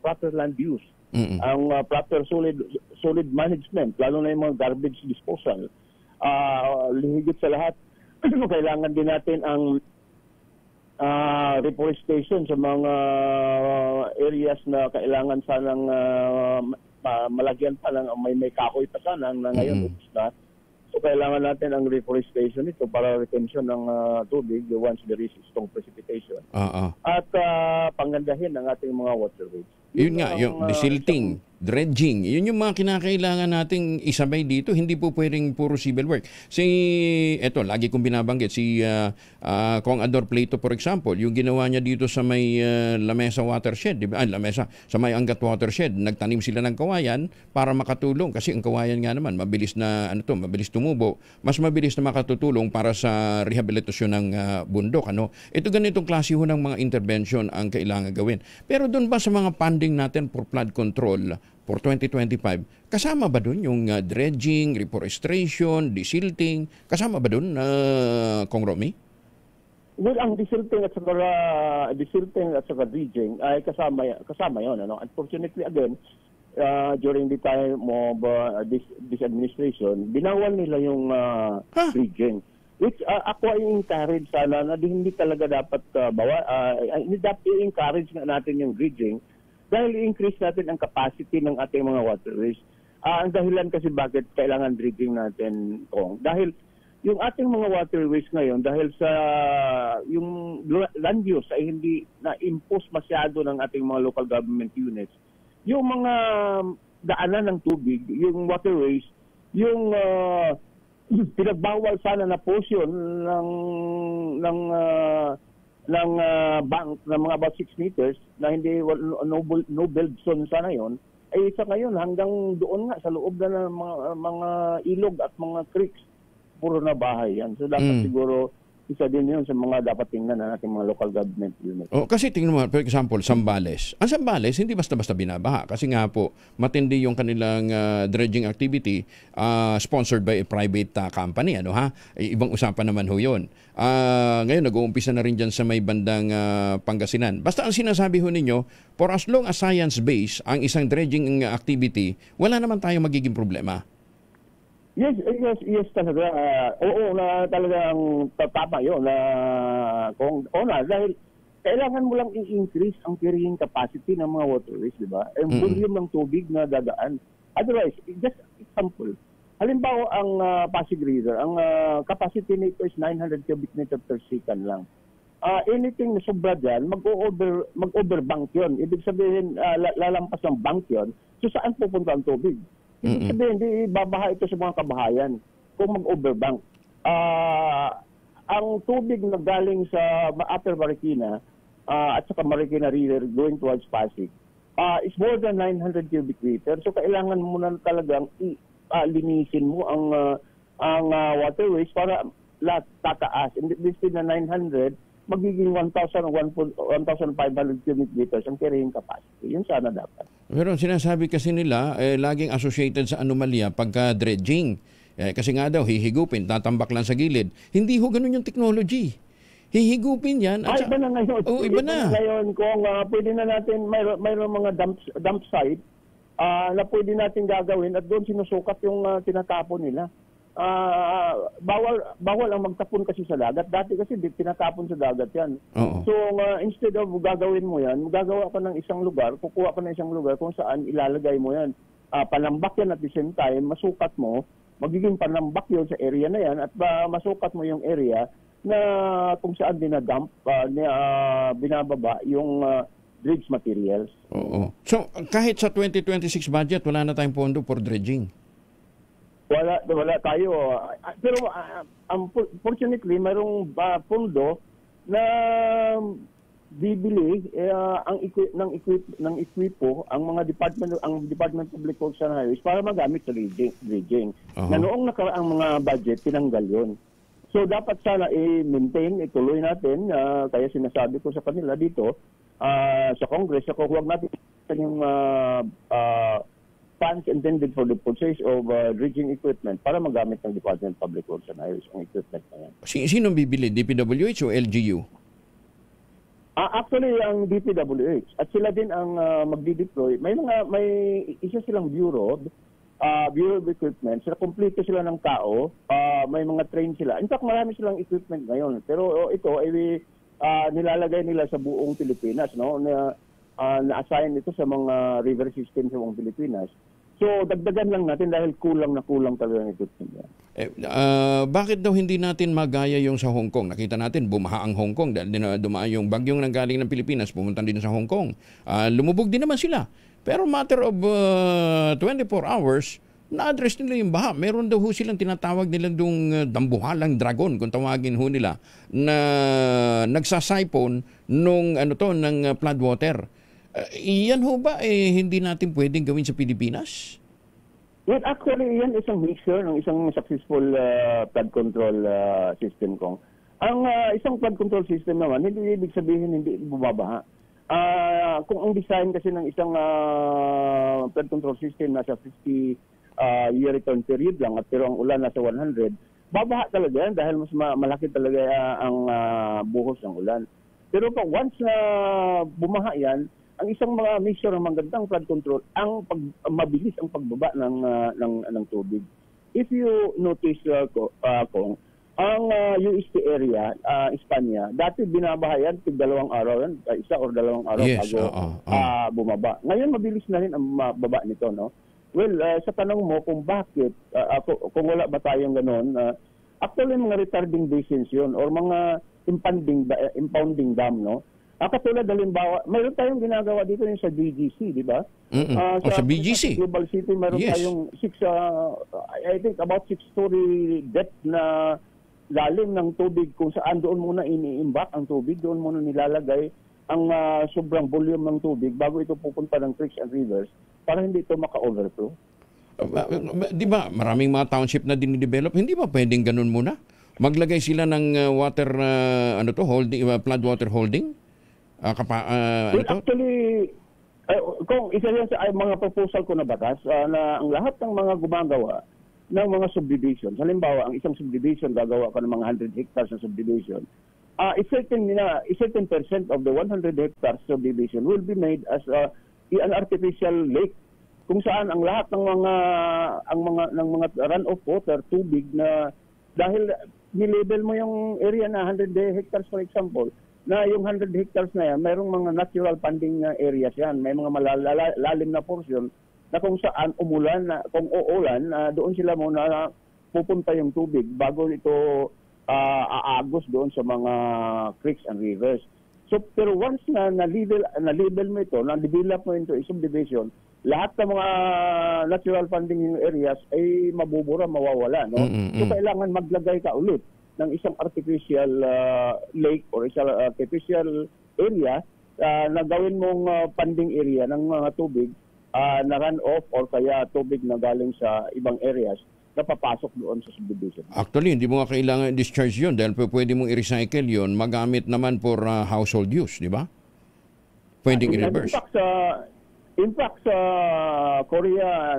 proper land use, ang proper solid management, lalo na yung mga garbage disposal. Higit sa lahat, kailangan din natin ang reforestation sa mga areas na kailangan sanang malagyan pa ng may kahoy pa sana na ngayon ubos na. So kailangan natin ang reforestation ito para retention ng tubig once there is strong precipitation. At panggandahin ang ating mga waterways. Yun nga, yung desilting, dredging, yun yung mga kinakailangan nating isabay dito. Hindi po pwedeng puro civil work. Eto, lagi kong binabanggit, si Kong Ador Plato, for example, yung ginawa niya dito sa may Lamesa watershed, diba? Lamesa, sa may Angat watershed, nagtanim sila ng kawayan para makatulong. Kasi ang kawayan nga naman, mabilis tumubo, mas mabilis na makatutulong para sa rehabilitasyon ng bundok. Ito ganitong klase ho ng mga intervention ang kailangan gawin. Pero doon ba sa mga funding natin for flood control for 2025, kasama ba doon yung dredging, reforestation, desilting? Kasama ba doon, Kong Romy? Well, ang desilting at saka dredging ay kasama yun. Unfortunately, again, during the time of this administration, binawal nila yung dredging. Which ako ay encourage sana na hindi talaga dapat dapat i-encourage natin yung dredging dahil i-increase natin ang capacity ng ating mga waterways. Ang dahilan kasi bakit kailangan dredging natin, Kong, dahil yung ating mga waterways ngayon, dahil sa yung land use ay hindi na-impose masyado ng ating mga local government units, yung mga daanan ng tubig, yung waterways, yung pinagbawal sana na portion ng bank na mga about 6 meters na hindi no build zone sana yon, ay isa ngayon hanggang doon nga sa loob na ng mga ilog at mga creeks, puro na bahay yan. So dapat siguro isa din yun sa mga dapat tingnan ng ating mga local government units. Kasi tingnan mo, for example, Zambales. Ang Zambales, hindi basta-basta binabaha. Kasi nga po, matindi yung kanilang dredging activity sponsored by a private company. Ibang usapan naman ho yun. Ngayon, nag-uumpisa na rin dyan sa may bandang Pangasinan. Basta ang sinasabi ho ninyo, for as long as science-based ang isang dredging activity, wala naman tayong magiging problema. Yes talaga. Oo na talagang tama yun dahil kailangan mo lang i-increase ang carrying capacity ng mga waterways, di ba? Ang volume ng tubig na dadaan. Otherwise, just example, halimbawa ang Pasig River, ang capacity nito is 900 cubic meter per second lang. Anything na sobra dyan, mag-overbank yun. Ibig sabihin, lalampas ng bank yun. So saan pupunta ang tubig? Ibig sabihin, hindi babaha ito sa mga kabahayan kung mag-overbank. Ang tubig na galing sa Upper Marikina at saka Marikina River going towards Pasig is more than 900 cubic meters. So kailangan mo na talagang linisin mo ang waterways para tataas. Instead na 900, magiging 1,500 cubic meters ang carrying capacity. Yun sana dapat. Pero sinasabi kasi nila, laging associated sa anomalya pagka dredging. Kasi nga daw, hihigupin, tatambak lang sa gilid. Hindi ho ganun yung technology. Hihigupin yan. Iba na ngayon. Iba na. Ngayon, kung pwede na natin, mayroon mga dump site na pwede natin gagawin at doon sinusukat yung tinatapon nila. Bawal ang magtapon kasi sa dagat. Dati kasi tinatapon sa dagat yan. So instead of gagawin mo yan, gagawa ka ng isang lugar, kukuha ka ng isang lugar kung saan ilalagay mo yan. Panambak yan at the same time, masukat mo, magiging panambak yun sa area na yan at masukat mo yung area na kung saan dinadump, binababa yung dredge materials. So kahit sa 2026 budget, wala na tayong pondo for dredging? Wala tayo. Pero fortunately, mayroong pondo na bibili ng equipo ang mga Department of Public Works and Highways para magamit sa dredging. Na noong nakaraang mga budget, tinanggal yun. So dapat sana i-maintain, ituloy natin, kaya sinasabi ko sa kanila dito, sa Congress, huwag natin yung funds intended for the purchase of dredging equipment para magamit ng Department of Public Works and Highways ang equipment na yan. Sinong bibili? DPWH o LGU? Actually, ang DPWH. At sila din ang magdi-deploy. May isa silang bureau of equipment. Sila kompleto sila ng tao. May mga train sila. In fact, marami silang equipment ngayon. Pero ito ay nilalagay nila sa buong Pilipinas, no? Na-assign ito sa mga river system sa buong Pilipinas. So, dagdagan lang natin dahil kulang talaga ng equipment yan. Bakit daw hindi natin magaya yung sa Hong Kong? Nakita natin, bumaha ang Hong Kong dahil dumaan yung bagyong nanggaling ng Pilipinas, pumunta din sa Hong Kong. Lumubog din naman sila. Pero matter of 24 hours, na-address nila yung baha. Meron daw ho silang tinatawag nila yung dambuhalang dragon, kung tawagin ho nila, na nagsasipon ng flood water. Iyan ho ba hindi natin pwedeng gawin sa Pilipinas? Well, actually, yan isang mixture ng isang successful flood control system kong. Ang isang flood control system naman, hindi ibig sabihin hindi bumabaha. Kung ang design kasi ng isang flood control system nasa 50 year return period lang, at pero ang ulan nasa 100, babaha talaga yan dahil mas malaki talaga ang buhos ng ulan. Pero pag once na bumaha yan, ang isang mga measure ng magandang flood control, mabilis ang pagbaba ng tubig. If you notice, Kong, ang UST area, Espanya, dati binabaha yan, 2 araw yan, 1 or 2 araw bago bumaba. Ngayon, mabilis na rin ang baba nito, no? Well, sa tanong mo kung bakit, kung wala ba tayong gano'n, actually mga retarding basins yun or mga impounding dam, no? Katulad halimbawa, mayroon tayong ginagawa dito yung sa BGC, di ba? Sa BGC? Sa Global City, mayroon tayong I think about 6-story depth na lalim ng tubig kung saan doon muna ini-imbak ang tubig, doon muna nilalagay ang sobrang volume ng tubig bago ito pupunta ng creeks and rivers para hindi ito maka-overflow. Di ba, maraming mga township na dinidevelop, hindi ba pwedeng ganun muna? Maglagay sila ng water, flood water holding? Actually, kung isa yan sa mga proposal ko na batas, na ang lahat ng mga gumagawa ng mga subdivision, halimbawa, ang isang subdivision, gagawa ka ng mga 100 hectares na subdivision, a certain percent of the 100 hectares subdivision will be made as an artificial lake, kung saan ang lahat ng mga runoff water, tubig na dahil nilabel mo yung area na 100 hectares for example, na yung 100 hectares na yan, mayroong mga natural funding areas yan. May mga malalim na portion na kung saan umulan, kung uulan, doon sila muna pupunta yung tubig bago ito aagos doon sa mga creeks and rivers. So, pero once na na-label mo ito, na-develop mo into subdivision, lahat ng mga natural funding areas ay mabubura, mawawala. No? So, kailangan maglagay ka ulit ng isang artificial lake or isang artificial area na gawin mong funding area ng mga tubig na run-off or kaya tubig na galing sa ibang areas na papasok doon sa subdivision. Actually, hindi mo nga kailangan discharge yun dahil pwede mong i-recycle yun, magamit naman for household use, di ba? Pwedeng i-reverse. In fact, sa Korea,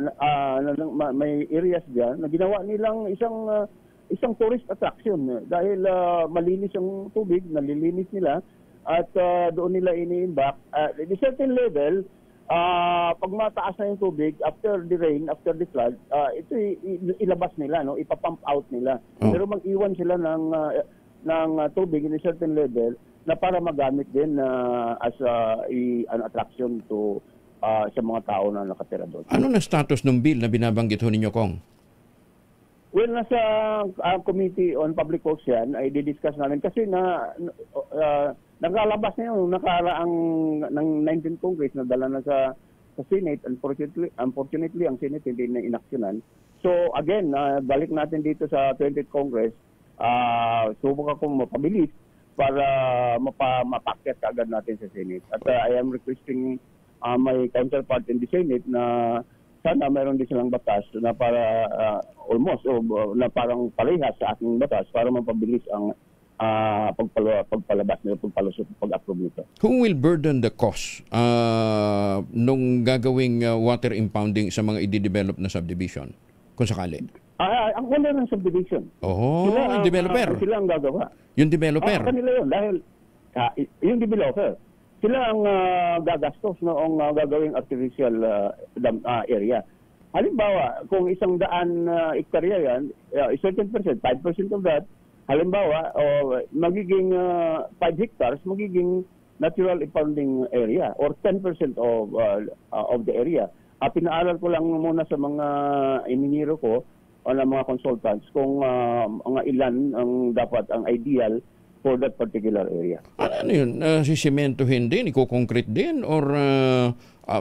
may areas dyan na ginawa nilang isang tourist attraction dahil malinis ang tubig, nalilinis nila at doon nila ini-imbak. At a certain level, pag mataas na yung tubig, after the rain, after the flood, ito ilabas nila, no? Ipapump out nila. Pero mag-iwan sila ng tubig in a certain level na para magamit din as an attraction to sa mga tao na nakatira doon. Ano na status ng bill na binabanggit ho ninyo, Kong? Well, nasa Committee on Public Works yan, ay didiscuss namin kasi nakalabas na yun, nakaraang ng 19th Congress na dala na sa Senate. Unfortunately, ang Senate hindi na inaksyonan. So again, balik natin dito sa 20th Congress, subok akong mapabilis para mapakyat agad natin sa Senate. At I am requesting my counterpart in the Senate na sana mayroon din silang batas na para almost na parang parehas sa ating batas para mapabilis ang pagpalabas nila, pagpalusot, pag-approve nito. Who will burden the cost nung gagawing water impounding sa mga i-develop na subdivision, kung sakali? Ang owner ng subdivision. Yung developer. Sila ang gagawa. Yung developer? Kanila yun. Dahil yung developer, sila ang gagastos noong gagawing artificial area. Halimbawa, kung 100 hektarya yan, a certain percent, 5% of that, halimbawa, magiging 5 hectares, magiging natural impounding area or 10% of the area. Pinaaral ko lang muna sa mga engineer ko o ng mga consultants kung mga ilan ang dapat ang ideal for that particular area. Ano yun? Sisimentohin din? Iko-concrete din? Or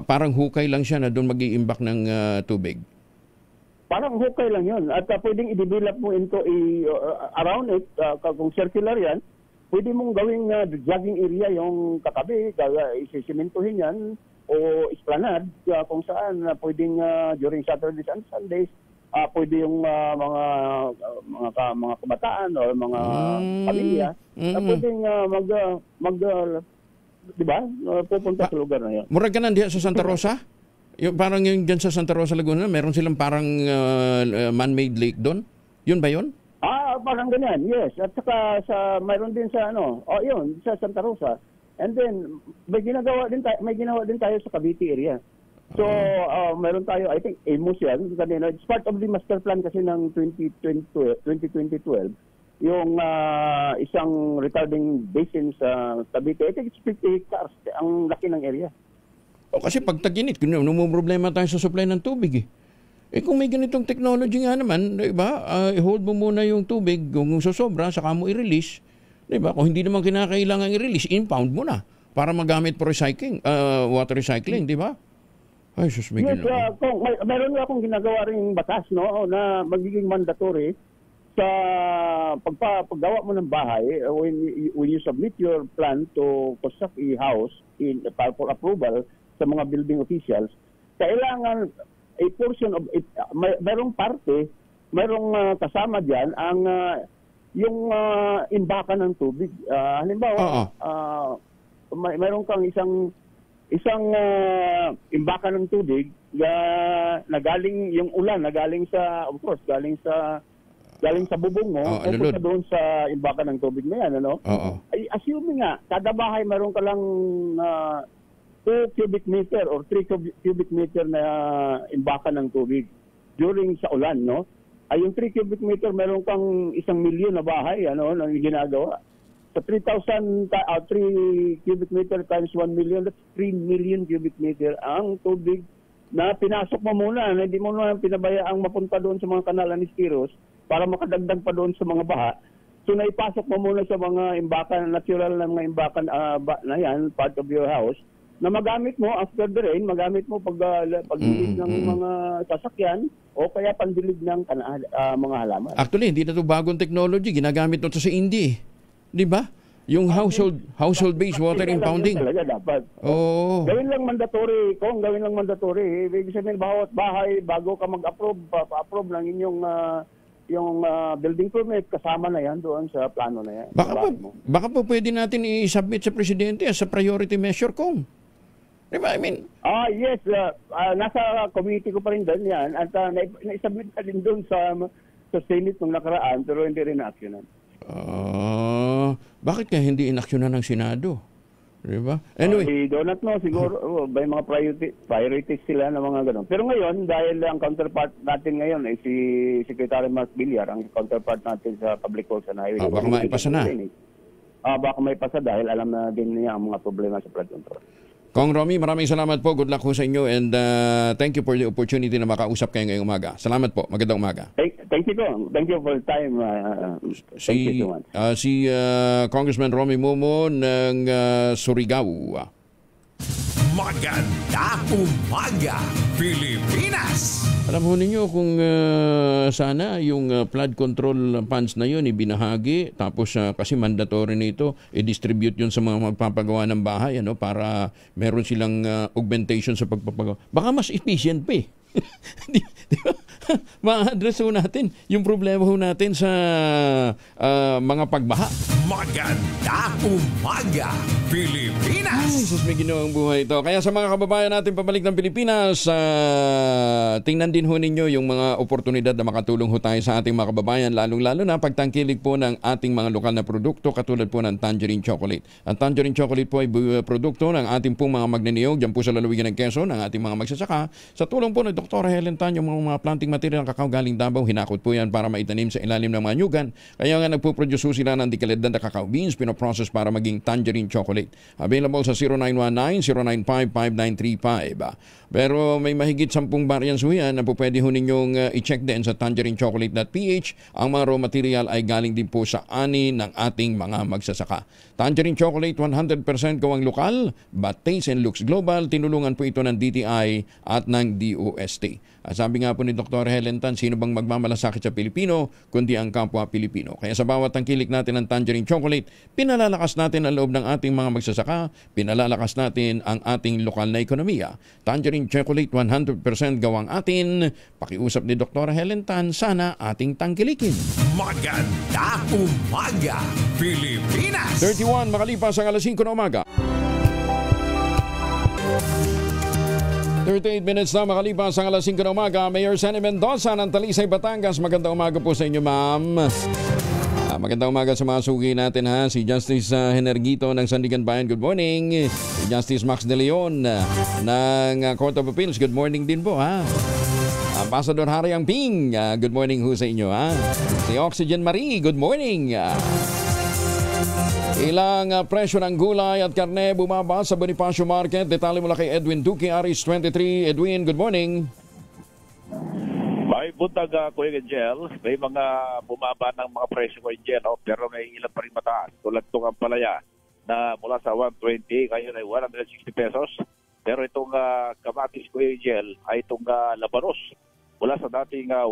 parang hukay lang siya na doon mag-iimbak ng tubig? Parang hukay lang yun. At pwedeng i-develop mo into around it, kung circular yan, pwede mong gawing jogging area yung katabi, isisimentohin yan, o esplanade, kung saan pwedeng during Saturdays and Sundays, pwede yung mga kabataan o mga pamilya na pwedeng di ba, pupunta sa lugar na yun. Murag ka nandiyan sa Santa Rosa? Yung, parang yung dyan sa Santa Rosa, Laguna, meron silang parang man-made lake doon? Yun ba yun? Parang ganyan, yes. At saka mayroon din sa yun, sa Santa Rosa. And then may ginawa din tayo sa Cavite area. So mayroon tayo, I think Amos yan kanina. It's part of the master plan kasi ng 2012 yung isang retarding basin sa Cavite. I think it's 50 hectares ang laki ng area. Kasi pag tag-init, problema tayo sa supply ng tubig kung may ganitong technology nga naman, diba, i-hold mo muna yung tubig, kung susobra, saka mo i-release. Diba? Kung hindi naman kinakailangan i-release, impound mo na para magamit for recycling, water recycling, diba? Ay, sus, may ginawa. Meron nga akong ginagawa rin batas, no, na magiging mandatory sa paggawa mo ng bahay, when you submit your plan to construct a house for approval sa mga building officials, kailangan a portion of it, mayroong parte, mayroong kasama diyan ang yung imbakan ng tubig. Halimbawa, mayroon kang isang imbakan ng tubig na galing yung ulan, na galing sa, of course, galing sa bubong mo, pupunta doon sa imbakan ng tubig na yan, ano? Ay, assuming nga, kada bahay mayroon ka lang 2 cubic meter or 3 cubic meter na imbakan ng tubig during sa ulan, no? Ay, yung 3 cubic meter, meron kang 1 milyon na bahay, ano, na ginagawa. Sa 3 cubic meter times 1 million, that's 3 million cubic meter ang tubig na pinasok mo muna, na hindi mo na pinabayaang mapunta doon sa mga kanal ni Skiros para makadagdag pa doon sa mga baha. So, naipasok mo muna sa mga imbakan, natural na mga imbakan na yan, part of your house, na magamit mo after the rain, magamit mo pagdilig ng mga sasakyan o kaya pandilig ng mga halaman. Actually, hindi na ito bagong technology. Ginagamit ito sa India. Di ba? Yung household-based water impounding. Talaga dapat. Gawin lang mandatory. Kung gawin lang mandatory, ibig sabihin bawat bahay, bago ka mag-approve, pa-approve lang yung building permit, kasama na yan doon sa plano na yan. Baka po pwede natin i-submit sa Presidente as a priority measure, Kong. Diba? I mean... yes. Nasa committee ko pa rin doon yan. At na-submit na din doon sa Senate nung nakaraan, pero hindi rin na-actionan. Bakit kaya hindi inaksyonan ng Senado? Diba? Anyway. I do not know. Siguro may mga priorities sila na mga gano'n. Pero ngayon, dahil ang counterpart natin ngayon ay si Secretary Mark Villar, ang counterpart natin sa Public Works and Highway. Baka may pasa na. Baka may pasa dahil alam na din niya ang mga problema sa flood control. Kong Romy, maraming salamat po. Good luck po sa inyo and thank you for the opportunity na makausap kayo ngayong umaga. Salamat po. Magandang umaga. Thank you po. Thank you for the time. Thank you so much. Si Congressman Romy Momo ng Surigao. Maganda umaga, Pilipinas! Alam ho ninyo kung sana yung flood control funds na yun ibinahagi, tapos kasi mandatory nito, i-distribute yun sa mga magpapagawa ng bahay para meron silang augmentation sa pagpapagawa. Baka mas efficient pa eh. Di ba? Ma-address ho natin yung problema ho natin sa mga pagbaha. Maganda umaga, Pilipinas! Ay, sus, may ginawang buhay ito. Kaya sa mga kababayan natin pabalik ng Pilipinas, tingnan din ho ninyo yung mga oportunidad na makatulong ho tayo sa ating mga kababayan, lalong-lalo na pagtangkilik po ng ating mga lokal na produkto katulad po ng Tangerine Chocolate. Ang Tangerine Chocolate po ay produkto ng ating pong mga magnaniyog dyan po sa lalawigan ng Quezon, ng ating mga magsasaka. Sa tulong po ng Dr. Helen Tan, yung mga planting material ng kakao galing Davao, hinakot po yan para maitanim sa ilalim ng mga nyugan. Kaya nga nagpo-produce sila ng dekalidad na kakao beans, pinoprocess para maging Tangerine Chocolate. Available sa 0919-095-5935. Pero may mahigit 10 variants ho yan na po pwede ho ninyong i-check din sa tangerinechocolate.ph. Ang mga raw material ay galing din po sa ani ng ating mga magsasaka. Tangerine Chocolate, 100% gawang lokal, but taste and looks global. Tinulungan po ito ng DTI at ng DOST. At sabi nga po ni Dr. Helen Tan, sino bang magmamalasakit sa Pilipino kundi ang kapwa Pilipino. Kaya sa bawat tangkilik natin ng Tangerine Chocolate, pinalalakas natin ang loob ng ating mga magsasaka, pinalalakas natin ang ating lokal na ekonomiya. Tangerine Chocolate, 100% gawang atin. Pakiusap ni Dr. Helen Tan, sana ating tangkilikin. Maganda umaga, Pilipinas! 31 makalipas ang alas 5 na umaga. 38 minutes na makalipas ang alas 5 na umaga. Mayor Sunny Mendoza ng Talisay, Batangas. Magandang umaga po sa inyo, ma'am. Magandang umaga sa mga sugi natin ha. Si Justice Henergito ng Sandigan Bayan, good morning. Si Justice Max De Leon ng Court of Appeals, good morning din po ha. Ambassador Harry Angping, good morning ho sa inyo ha. Si Oxygen Marie, good morning. Ilang presyo ng gulay at karne bumaba sa Bonifacio Market. Detalye mula kay Edwin Duque, Aris 23. Edwin, good morning. May buntag Kuya Angel, may mga bumaba ng mga presyo Kuya Angel, pero may ilan pa rin mataas. Tulad itong palaya na mula sa 120, ngayon ay 160 pesos. Pero itong kamatis Kuya Angel ay itong labanos mula sa dating 120.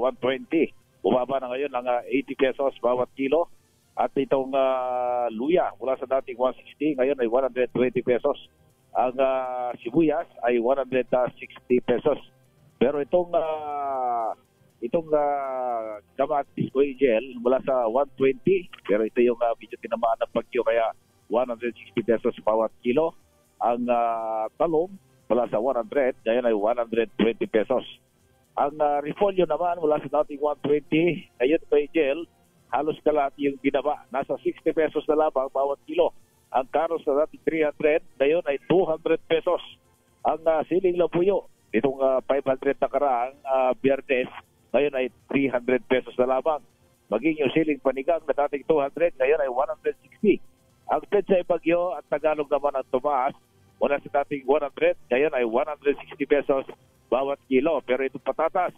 Bumaba na ngayon ng 80 pesos bawat kilo. At itong luya mula sa dating 160, ngayon ay 120 pesos. Ang sibuyas ay 160 pesos. Pero itong kamatis Kuya Angel mula sa 120, pero ito yung medyo tinamaan ng bagyo kaya 160 pesos bawat kilo. Ang talong mula sa 100, ngayon ay 120 pesos. Ang repolyo naman mula sa dating 120, ngayon Kuya Angel, halos kalahati yung binaba. Nasa 60 pesos na lamang bawat kilo. Ang karos na dating 300, ngayon ay 200 pesos. Ang siling labuyo, itong 500 na karaang Biyernes, ngayon ay 300 pesos na lamang. Maging yung siling panigang na dating 200, ngayon ay 160. Ang petsay bagyo at Tagalog naman ang tumaas. Mula sa dating 100, ngayon ay 160 pesos bawat kilo. Pero itong patatas,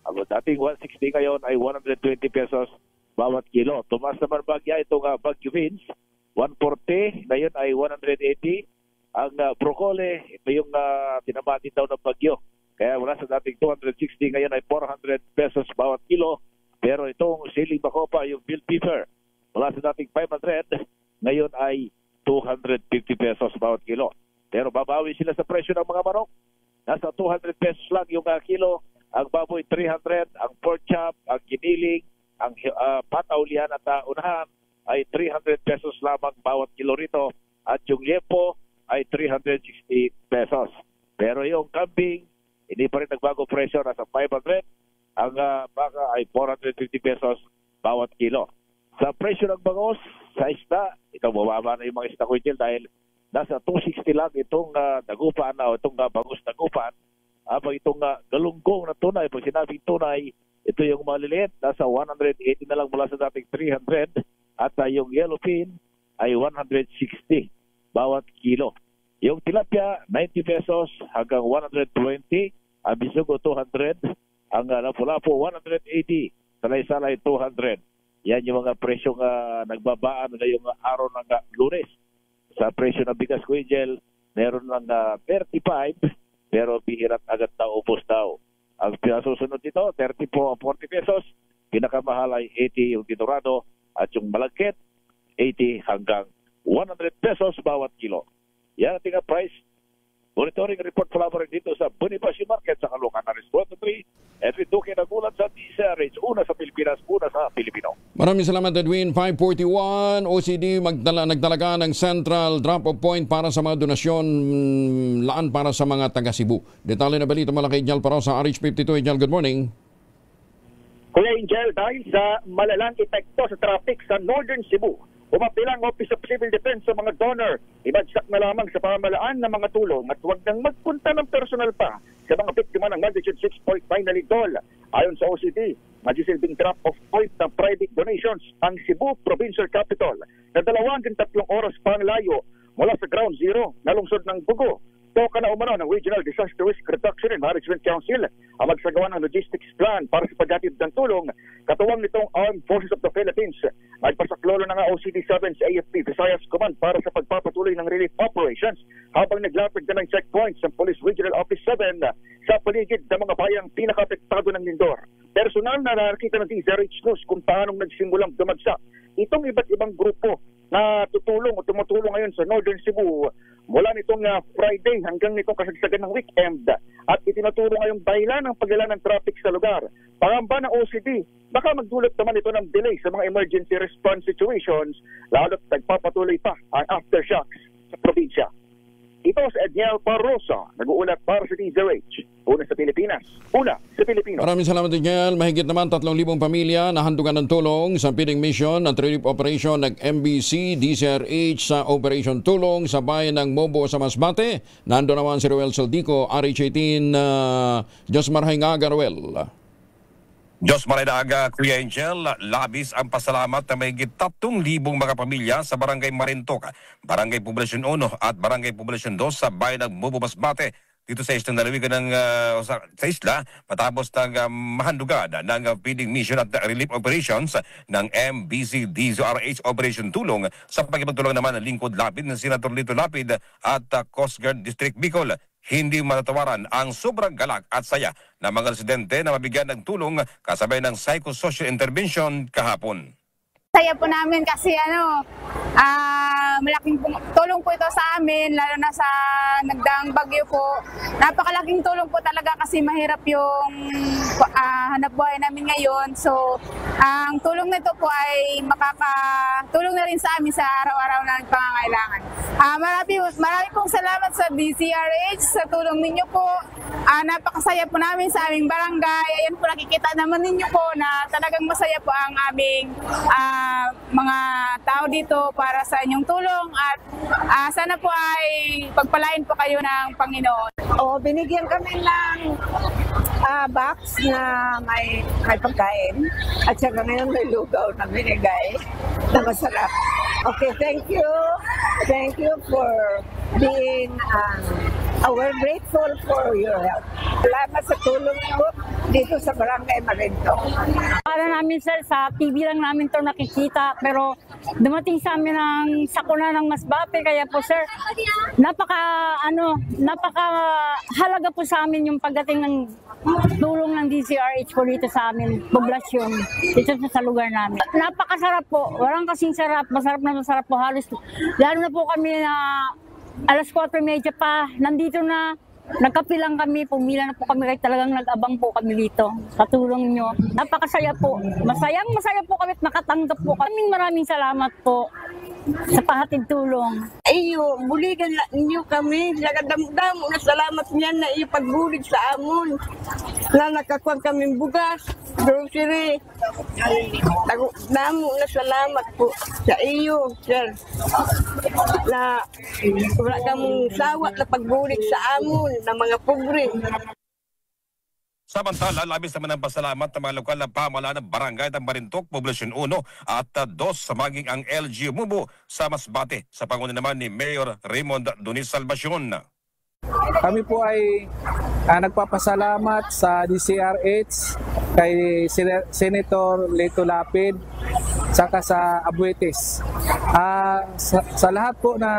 ang dating 160 ngayon ay 120 pesos bawat kilo. Tumas naman bagya itong Baguio beans, 140, ngayon ay 180. Ang broccoli, ito yung tinamatin daw ng bagyo. Kaya wala sa dating 260, ngayon ay 400 pesos bawat kilo. Pero itong siling bacopa, yung bell pepper, wala sa dating 500, ngayon ay 250 pesos bawat kilo. Pero babawi sila sa presyo ng mga manok. Nasa 200 pesos lang yung kilo. Ang baboy 300, ang pork chop, ang giniling, ang pataulian at unahan ay 300 pesos lamang bawat kilo rito. At yung liempo ay 360 pesos. Pero yung kambing, hindi pa rin nagbago presyo, nasa 500. Ang baka ay 450 pesos bawat kilo. Sa presyo ng bangos, sa isda, ito bumaba na yung mga isda Kuya Angel dahil nasa 260 lang itong dagupan o itong bangus dagupan. Habang itong galunggong na tunay, pag sinabing tunay, ito yung maliliit, nasa 180 na lang mula sa dating 300. At yung yellowfin ay 160 bawat kilo. Yung tilapia, 90 pesos hanggang 120. Ang bisugo, 200. Ang lapu-lapu, 180. Salay-salay, 200. Yan yung mga presyong nagbabaan ngayong araw ng Lunes. Sa presyo ng bigas Kuya Angel, meron lang 35, pero bihirat agad na ubos daw. Ang pinasusunod dito, 30 po 40 pesos. Pinakamahal ay 80 yung Dinorado at yung malagkit, 80 hanggang 100 pesos bawat kilo. Yan ang tingnan price. Monitoring report collaborate dito sa Bonifacio Market sa Caloocan na Restaurant 3. Edwin Duque nagulat sa DCRH, una sa Pilipinas, una sa Pilipino. Maraming salamat, Edwin. 541, OCD nagdalaga ng central drop-off point para sa mga donasyon laan para sa mga taga Cebu. Detalye na balita mula kay Ijal Paro sa RH52. Ijal, good morning. Kuya Angel, dahil sa malalang epekto sa traffic sa Northern Cebu, umapilang Office of Civil Defense sa mga donor. Ibagsak na lamang sa pamahalaan ng mga tulong at huwag nang magpunta ng personal pa sa mga biktima ng magnitude 6.5 na lindol. Ayon sa OCD, magsisilbing drop-off point ng private donations ang Cebu Provincial Capital na 23 oras pang layo mula sa ground zero na lungsod ng Bugo. Toka na umano ng Regional Disaster Risk Reduction and Management Council ang magsagawa ng logistics plan para sa paghatid ng tulong. Katuwang nitong Armed Forces of the Philippines. Nagpasaklolo na nga OCD-7 sa AFP Visayas Command para sa pagpapatuloy ng relief operations habang naglapit na ng checkpoints ng Police Regional Office 7 sa paligid ng mga bayang pinaka-apektado ng lindor. Personal na nakita ng DZRH News kung paanong nagsimulang dumagsak itong iba't ibang grupo na tutulong o tumutulong ngayon sa Northern Cebu mula nitong Friday hanggang nitong kasagsagan ng weekend at itinuturo ngayong dahilan ng paglalaan ng traffic sa lugar. Pangamba ng OCD, baka magdulot naman ito ng delay sa mga emergency response situations lalo't nagpapatuloy pa ang aftershocks sa probinsya. Ito si Edniel Parrosa, nag-uulat para sa DZRH. Una sa Pilipinas, una sa Pilipino. Maraming salamat, Edniel. Mahigit naman 3,000 pamilya nahandugan ng tulong sa feeding mission at relief operation ng MBC DZRH sa Operation Tulong sa bayan ng Mobo sa Masbate. Nando naman si Ruel Saldico, RH18, Diyos Marhay nga, Ruel. Diyos Marinaga, Kuya Angel, labis ang pasalamat na may 3,000 mga pamilya sa Barangay Marintok, Barangay Poblasyon 1 at Barangay Poblasyon 2 sa bayan ng Mobo Masbate. Dito sa islang nalawigan sa isla matapos ng mahandugan ng feeding mission at relief operations ng MBC DZRH Operation Tulong sa pagkipagtulong naman ng lingkod lapid ng Senator Lito Lapid at Coast Guard District Bicol. Hindi matatawaran ang sobrang galak at saya ng mga residente na mabigyan ng tulong kasabay ng psychosocial intervention kahapon. Saya po namin kasi malaking tulong po ito sa amin, lalo na sa nagdaang bagyo po. Napakalaking tulong po talaga kasi mahirap yung hanap buhay namin ngayon. So, ang tulong nito po ay makakatulong na rin sa amin sa araw-araw na pangangailangan. Marami pong salamat sa DZRH sa tulong ninyo po. Napakasaya po namin sa aming barangay. Ayan po, nakikita naman ninyo po na talagang masaya po ang aming mga tao dito para sa inyong tulong at sana po ay pagpalain po kayo ng Panginoon. Binigyan kami ng box na may pagkain at saka ngayon may lugaw na binigay na masarap. Okay, thank you. Thank you for being we're grateful for your help. Salamat sa tulong mo dito sa Barangay Marintok. Para namin sir, sa TV lang namin ito nakikita pero dumating sa amin ang sakuna ng Masbate kaya po sir, napaka halaga po sa amin yung pagdating ng tulong ng DZRH po dito sa amin, poblasyon, dito sa lugar namin. Napakasarap po, walang kasing sarap, masarap po halos. Lalo na po kami na alas 4:30 pa, nandito na, nagkapilang kami, pumila na po kami kahit talagang nag-abang po kami dito sa tulong nyo. Napakasaya po, masaya po kami at nakatanggap po kami. Maraming salamat po sa pahatid tulong. Iyo, buligan ninyo kami, lagadam-dam, na salamat niyan na iyo pagbulig sa amon. Na nakakuha kami bugas, grocery. Damo na salamat po sa iyo, sir. Na wala kamong sawat na pagbulig sa amon na mga pobre. Samantala, labis naman ang pasalamat ng mga lokal na pamahalaan ng Barangay ng Marintok, Poblasyon 1 at 2 sa maging ang LGU Mubo sa Masbate sa panguna naman ni Mayor Raymond Dunis Salvacion. Kami po ay nagpapasalamat sa DZRH kay Senator Lito Lapid saka sa Abuetes. Sa lahat po na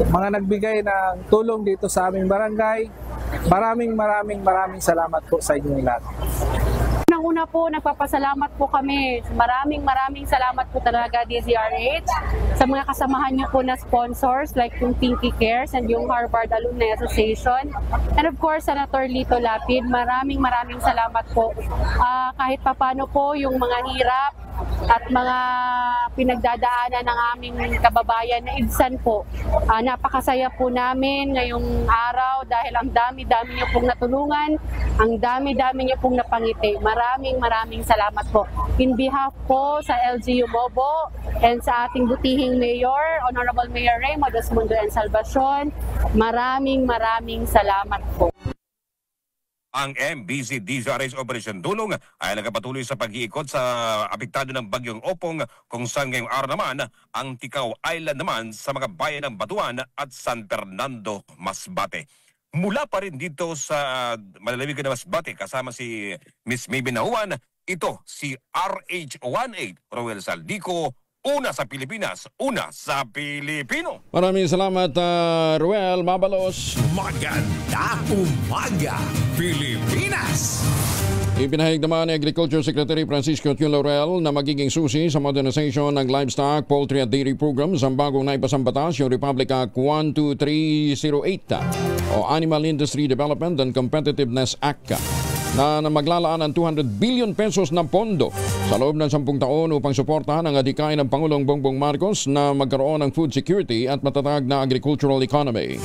mga nagbigay ng tulong dito sa aming barangay. Maraming salamat po sa inyong lahat. Unang-una po, nagpapasalamat po kami. Maraming salamat po talaga DZRH sa mga kasamahan niyo po na sponsors like yung Pinky Cares and yung Harvard Alumni Association. And of course, Senator Lito Lapid, maraming salamat po. Kahit papano po yung mga hirap at mga pinagdadaanan ng aming kababayan na Idsan po. Napakasaya po namin ngayong araw dahil ang dami-dami niyo pong natulungan, ang dami-dami niyo pong napangiti. Maraming salamat po. In behalf po sa LGU Mobo and sa ating butihing Mayor, Honorable Mayor Remo Desmundo and Salvacion, maraming salamat po. Ang MBC DZRH Operation Tulong ay nagpatuloy sa pag-iikot sa apektado ng bagyong Opong, kung saan ngayong araw naman ang Tikaw Island naman sa mga bayan ng Batuan at San Fernando, Masbate. Mula pa rin dito sa malalawigan na Masbate, kasama si Miss Maybe Nahuan, ito si RH18 Roel Saldico, una sa Pilipinas, una sa Pilipino. Maraming salamat, Ruel Mabalos. Maganda umaga, Pilipinas! Ipinahayag naman ni Agriculture Secretary Francisco Q. Laurel na magiging susi sa modernization ng livestock, poultry at dairy programs ang bagong naipasang batas, yung Republic Act 12308 o Animal Industry Development and Competitiveness Act, na maglalaan ng 200 billion pesos na pondo sa loob ng 10 taon upang suportahan ang adhikain ng Pangulong Bongbong Marcos na magkaroon ng food security at matatag na agricultural economy.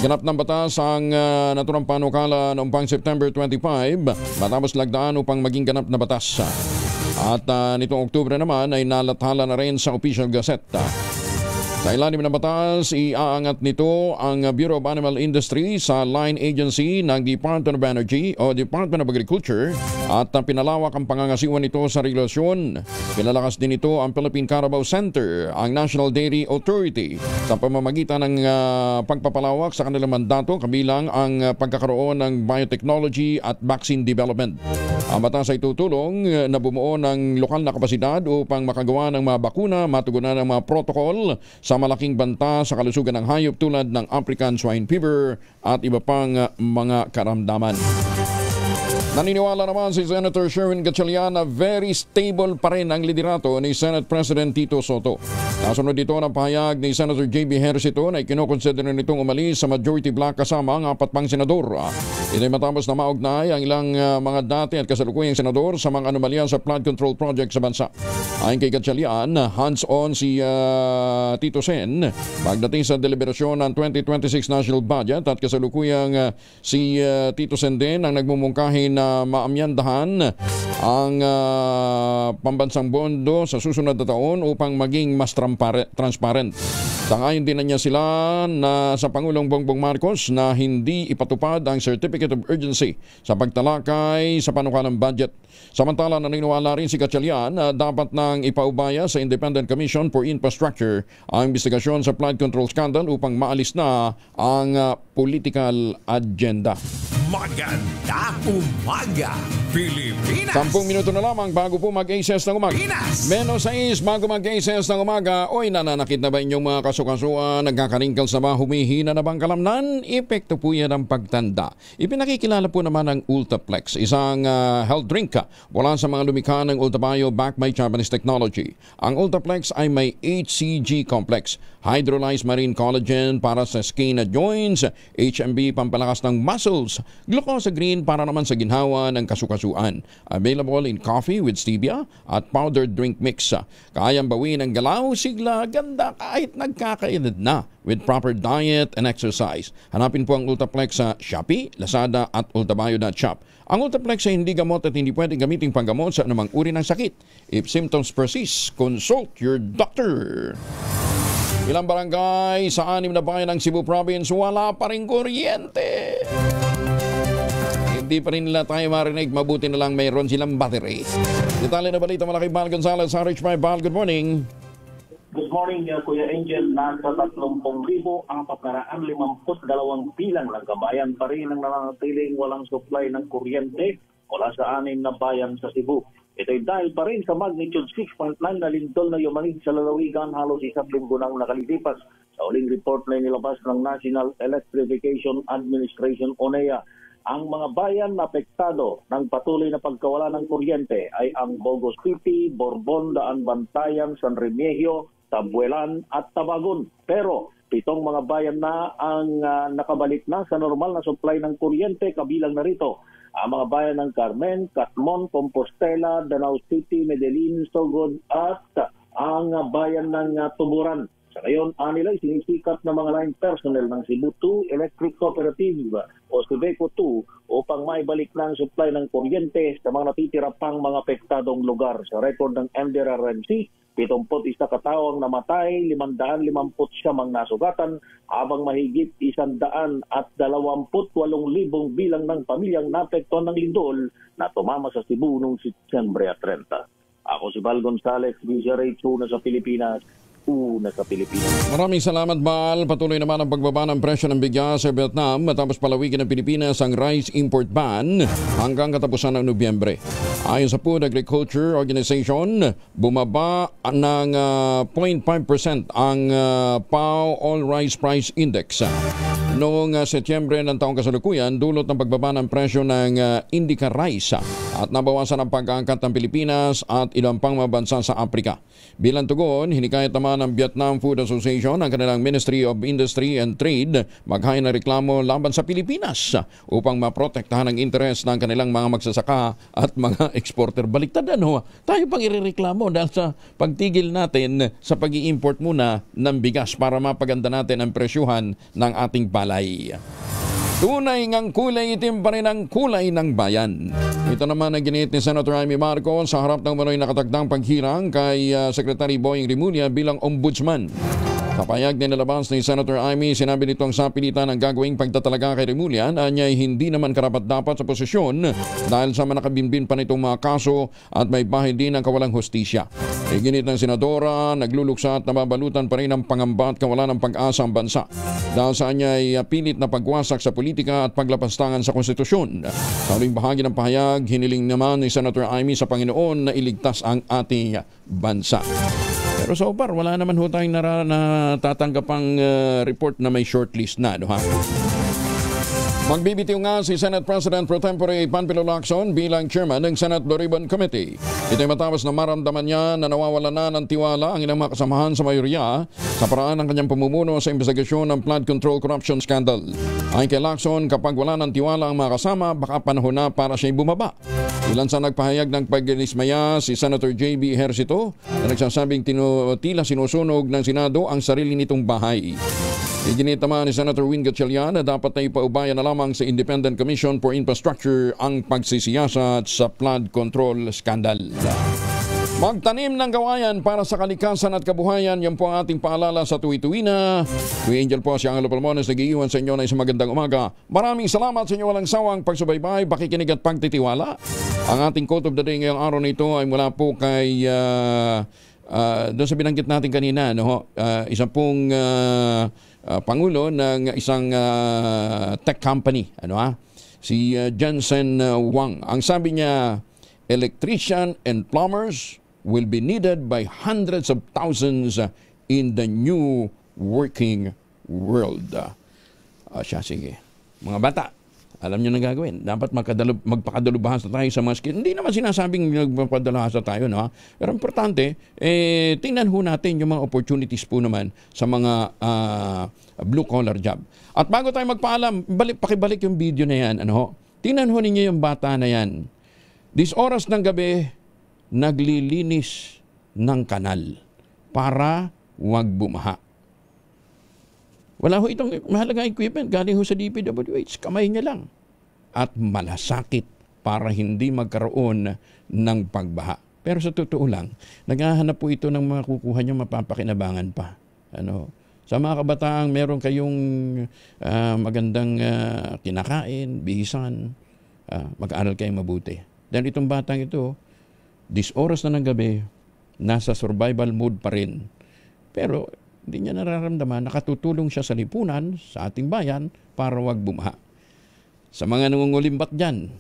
Ganap ng batas ang naturang panukala noong pang September 25 matapos lagdaan upang maging ganap na batas. At nitong Oktubre naman ay nalathala na rin sa Official Gazette. Sa ilalim ng batas, iaangat nito ang Bureau of Animal Industry sa line agency ng Department of Energy o Department of Agriculture at pinalawak ang pangangasiwa nito sa regulasyon. Pinalakas din ito ang Philippine Carabao Center, ang National Dairy Authority, sa pamamagitan ng pagpapalawak sa kanilang mandato kabilang ang pagkakaroon ng biotechnology at vaccine development. Ang batas ay tutulong na bumuo ng lokal na kapasidad upang makagawa ng mga bakuna, matugunan ng mga protocol sa malaking banta sa kalusugan ng hayop tulad ng African swine fever at iba pang mga karamdaman. Naniniwala naman si Senator Sherwin Gatchalian na very stable pa rin ang liderato ni Senate President Tito Soto. Nasunod dito ng pahayag ni Senator J.B. Ejercito na ikinokonsider nitong umalis sa majority block kasama ang 4 pang senador. Ito ay matapos na maugnay ang ilang mga dati at kasalukuyang senador sa mga anomalya sa flood control project sa bansa. Ayon kay Gatchalian, hands-on si Tito Sen pagdating sa deliberasyon ng 2026 national budget at kasalukuyang si Tito Sen din ang nagmumungkahi na maamyandahan ang pambansang bondo sa susunod na taon upang maging mas transparent. Sangayon din na niya sila na sa Pangulong Bongbong Marcos na hindi ipatupad ang Certificate of Urgency sa pagtalakay sa panukalang budget. Samantala, naniniwala rin si Gatchalian na dapat nang ipaubaya sa Independent Commission for Infrastructure ang investigasyon sa flood control scandal upang maalis na ang political agenda. Maganda umaga, Pilipinas! 10 minuto na lamang bago po mag-ACS ng umaga. Menos 6 bago mag-ACS ng umaga. Oy, nananakit na ba inyong mga kasukasuan? Nagkakaringkals na ba? Humihina na bang kalamnan? Epekto po yan ng pagtanda. Ipinakikilala po naman ang Ultaplex, isang health drink mula sa mga lumikha ng Ultabio backed by Japanese technology. Ang Ultaplex ay may HCG complex, hydrolyzed marine collagen para sa skin at joints, HMB pampalakas ng muscles, Glucosa Green para naman sa ginhawa ng kasukasuan. Available in coffee with stevia at powdered drink mix. Kayang bawin ang galaw, sigla, ganda kahit nagkakaedad na with proper diet and exercise. Hanapin po ang Ultaplex sa Shopee, Lazada at ultabio.shop. Ang Ultaplex ay hindi gamot at hindi pwedeng gamitin panggamot sa anumang uri ng sakit. If symptoms persist, consult your doctor. Ilang barangay sa 6 na bayan ng Cebu Province wala pa rin kuryente. Hindi pa rin nila tayo marinig, mabuti na lang mayroon silang battery. Detalye na balita malaki Bal Gonzalez, RH5 Bal, good morning. Good morning, Kuya Angel. Nasa 30,452 bilang ng kabayan pa rin ang nananatiling walang supply ng kuryente mula sa 6 na bayan sa Cebu. Ito'y dahil pa rin sa magnitude 6.9 na lindol na yumanig sa lalawigan halos 1 linggo nang nakalilipas. Sa Sa uling report na inilabas ng National Electrification Administration o NEA, ang mga bayan na apektado ng patuloy na pagkawala ng kuryente ay ang Bogos City, Borbon, Daan Bantayan, San Remigio, Tabuelan at Tabagon. Pero 7 mga bayan na ang nakabalik na sa normal na supply ng kuryente, kabilang na rito ang mga bayan ng Carmen, Catmon, Compostela, Danau City, Medellin, Sogod at ang bayan ng Tuburan. Sa ngayon, anilay sinisikat ng mga line personnel ng Cebu 2 Electric Cooperative o Sebeco 2 upang maibalik na ang supply ng kuryente sa mga natitira pang mga apektadong lugar. Sa record ng NDRRMC, 71 katao ang namatay, 550 mang nasugatan, habang mahigit 128,000 bilang ng pamilyang naapektuhan ng lindol na tumama sa Cebu noong Setyembre 30. Ako si Val Gonzales, VCRH, una sa Pilipinas. Maraming salamat, Bal. Patuloy naman ang pagbaba ng presyo ng bigas sa Vietnam matapos palawikin ng Pilipinas ang rice import ban hanggang katapusan ng Nobyembre. Ayon sa Food Agriculture Organization, bumaba ng 0.5% ang PAO All Rice Price Index noong Setyembre ng taong kasalukuyan dulot ng pagbaba ng presyo ng indica rice at nabawasan ang pag-aangkat ng Pilipinas at ilang pang mga bansa sa Afrika. Bilang tugon, hinikayat naman ng Vietnam Food Association ang kanilang Ministry of Industry and Trade maghain ng reklamo laban sa Pilipinas upang maprotektahan ang interes ng kanilang mga magsasaka at mga exporter. Baliktad tayo pang irereklamo dahil sa pagtigil natin sa pag-i-import muna ng bigas para mapaganda natin ang presyuhan ng ating palay. Tunay ngang kulay itim pa rin ang kulay ng bayan. Ito naman ang ginit ni Senator Amy Marcos sa harap ng manoy nakatagdang paghirang kay Secretary Boying Rimulya bilang ombudsman. Kapayag na nilabas ni Senator Amy, sinabi nitong sa pilitan ang gagawing pagtatalaga kay Rimulya na niya hindi naman karapat-dapat sa posisyon dahil sa manakabimbin pa nitong mga kaso at may bahay din ng kawalang hustisya. Iginit ng senadora, nagluluksa at nababalutan pa rin ang pangamba at kawalan ng pag-asa ang bansa. Dahil sa niya ay pilit na pagwasak sa politika at paglapastangan sa konstitusyon. Sa uling bahagi ng pahayag, hiniling naman ni Senator Amy sa Panginoon na iligtas ang ating bansa. Pero so far, wala naman ho tayong natatanggapang report na may shortlist na. Magbibitiw nga si Senate President Pro Tempore Panfilo Lacson bilang chairman ng Senate Blue Ribbon Committee. Ito'y matapos na maramdaman niya na nawawala na ng tiwala ang ilang mga kasamahan sa mayorya sa paraan ng kanyang pamumuno sa investigasyon ng flood control corruption scandal. Ayon kay Lacson, kapag wala ng tiwala ang mga kasama, baka panahon na para siya'y bumaba. Ilan sa nagpahayag ng pagdinismaya si Senator J.B. Ejercito na nagsasabing tila sinusunog ng Senado ang sarili nitong bahay. Iginit naman ni Senator Win Gatchalian na dapat na ipaubaya na lamang sa Independent Commission for Infrastructure ang pagsisiyasat sa flood control scandal. Magtanim ng kawayan para sa kalikasan at kabuhayan, yan po ang ating paalala sa tuwi-tuwi na. Kuya Angel po, si Angelo Palmones, nag-iiwan sa inyo na isang magandang umaga. Maraming salamat sa inyo walang sawang pagsubaybay, pakikinig at pagtitiwala. Ang ating quote of the day ngayong araw na ito ay mula po kay doon sa binanggit natin kanina, isang pong pangulo ng isang tech company, si Jensen Huang. Ang sabi niya, electrician and plumbers will be needed by hundreds of thousands in the new working world. Sige. Mga bata, alam nyo na gagawin. Dapat magpakadalubhasa tayo sa mga skill. Hindi naman sinasabing magpapadalubhasa tayo, Pero importante, tingnan ho natin yung mga opportunities po naman sa mga blue-collar job. At bago tayo magpaalam, pakibalik yung video na yan. Tingnan ho ninyo yung bata na yan. This oras ng gabi, naglilinis ng kanal para wag bumaha. Wala ho itong mahalagang equipment, galing ho sa DPWH, kamay niya lang. At malasakit para hindi magkaroon ng pagbaha. Pero sa totoo lang, naghahanap po ito ng mga kukuha niyo mapapakinabangan pa. Sa mga kabataang meron kayong magandang kinakain, bihisan, mag-aaral kayong mabuti. Dahil itong batang ito, this oras na ng gabi, nasa survival mode pa rin. Pero hindi niya nararamdaman, nakatutulong siya sa lipunan, sa ating bayan, para wag bumaha. Sa mga nangungulimbat dyan,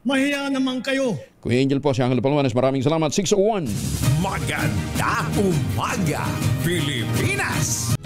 mahiya naman kayo. Kuya Angel po, si Angelo Palmones, maraming salamat. 601. Magandang umaga, Pilipinas!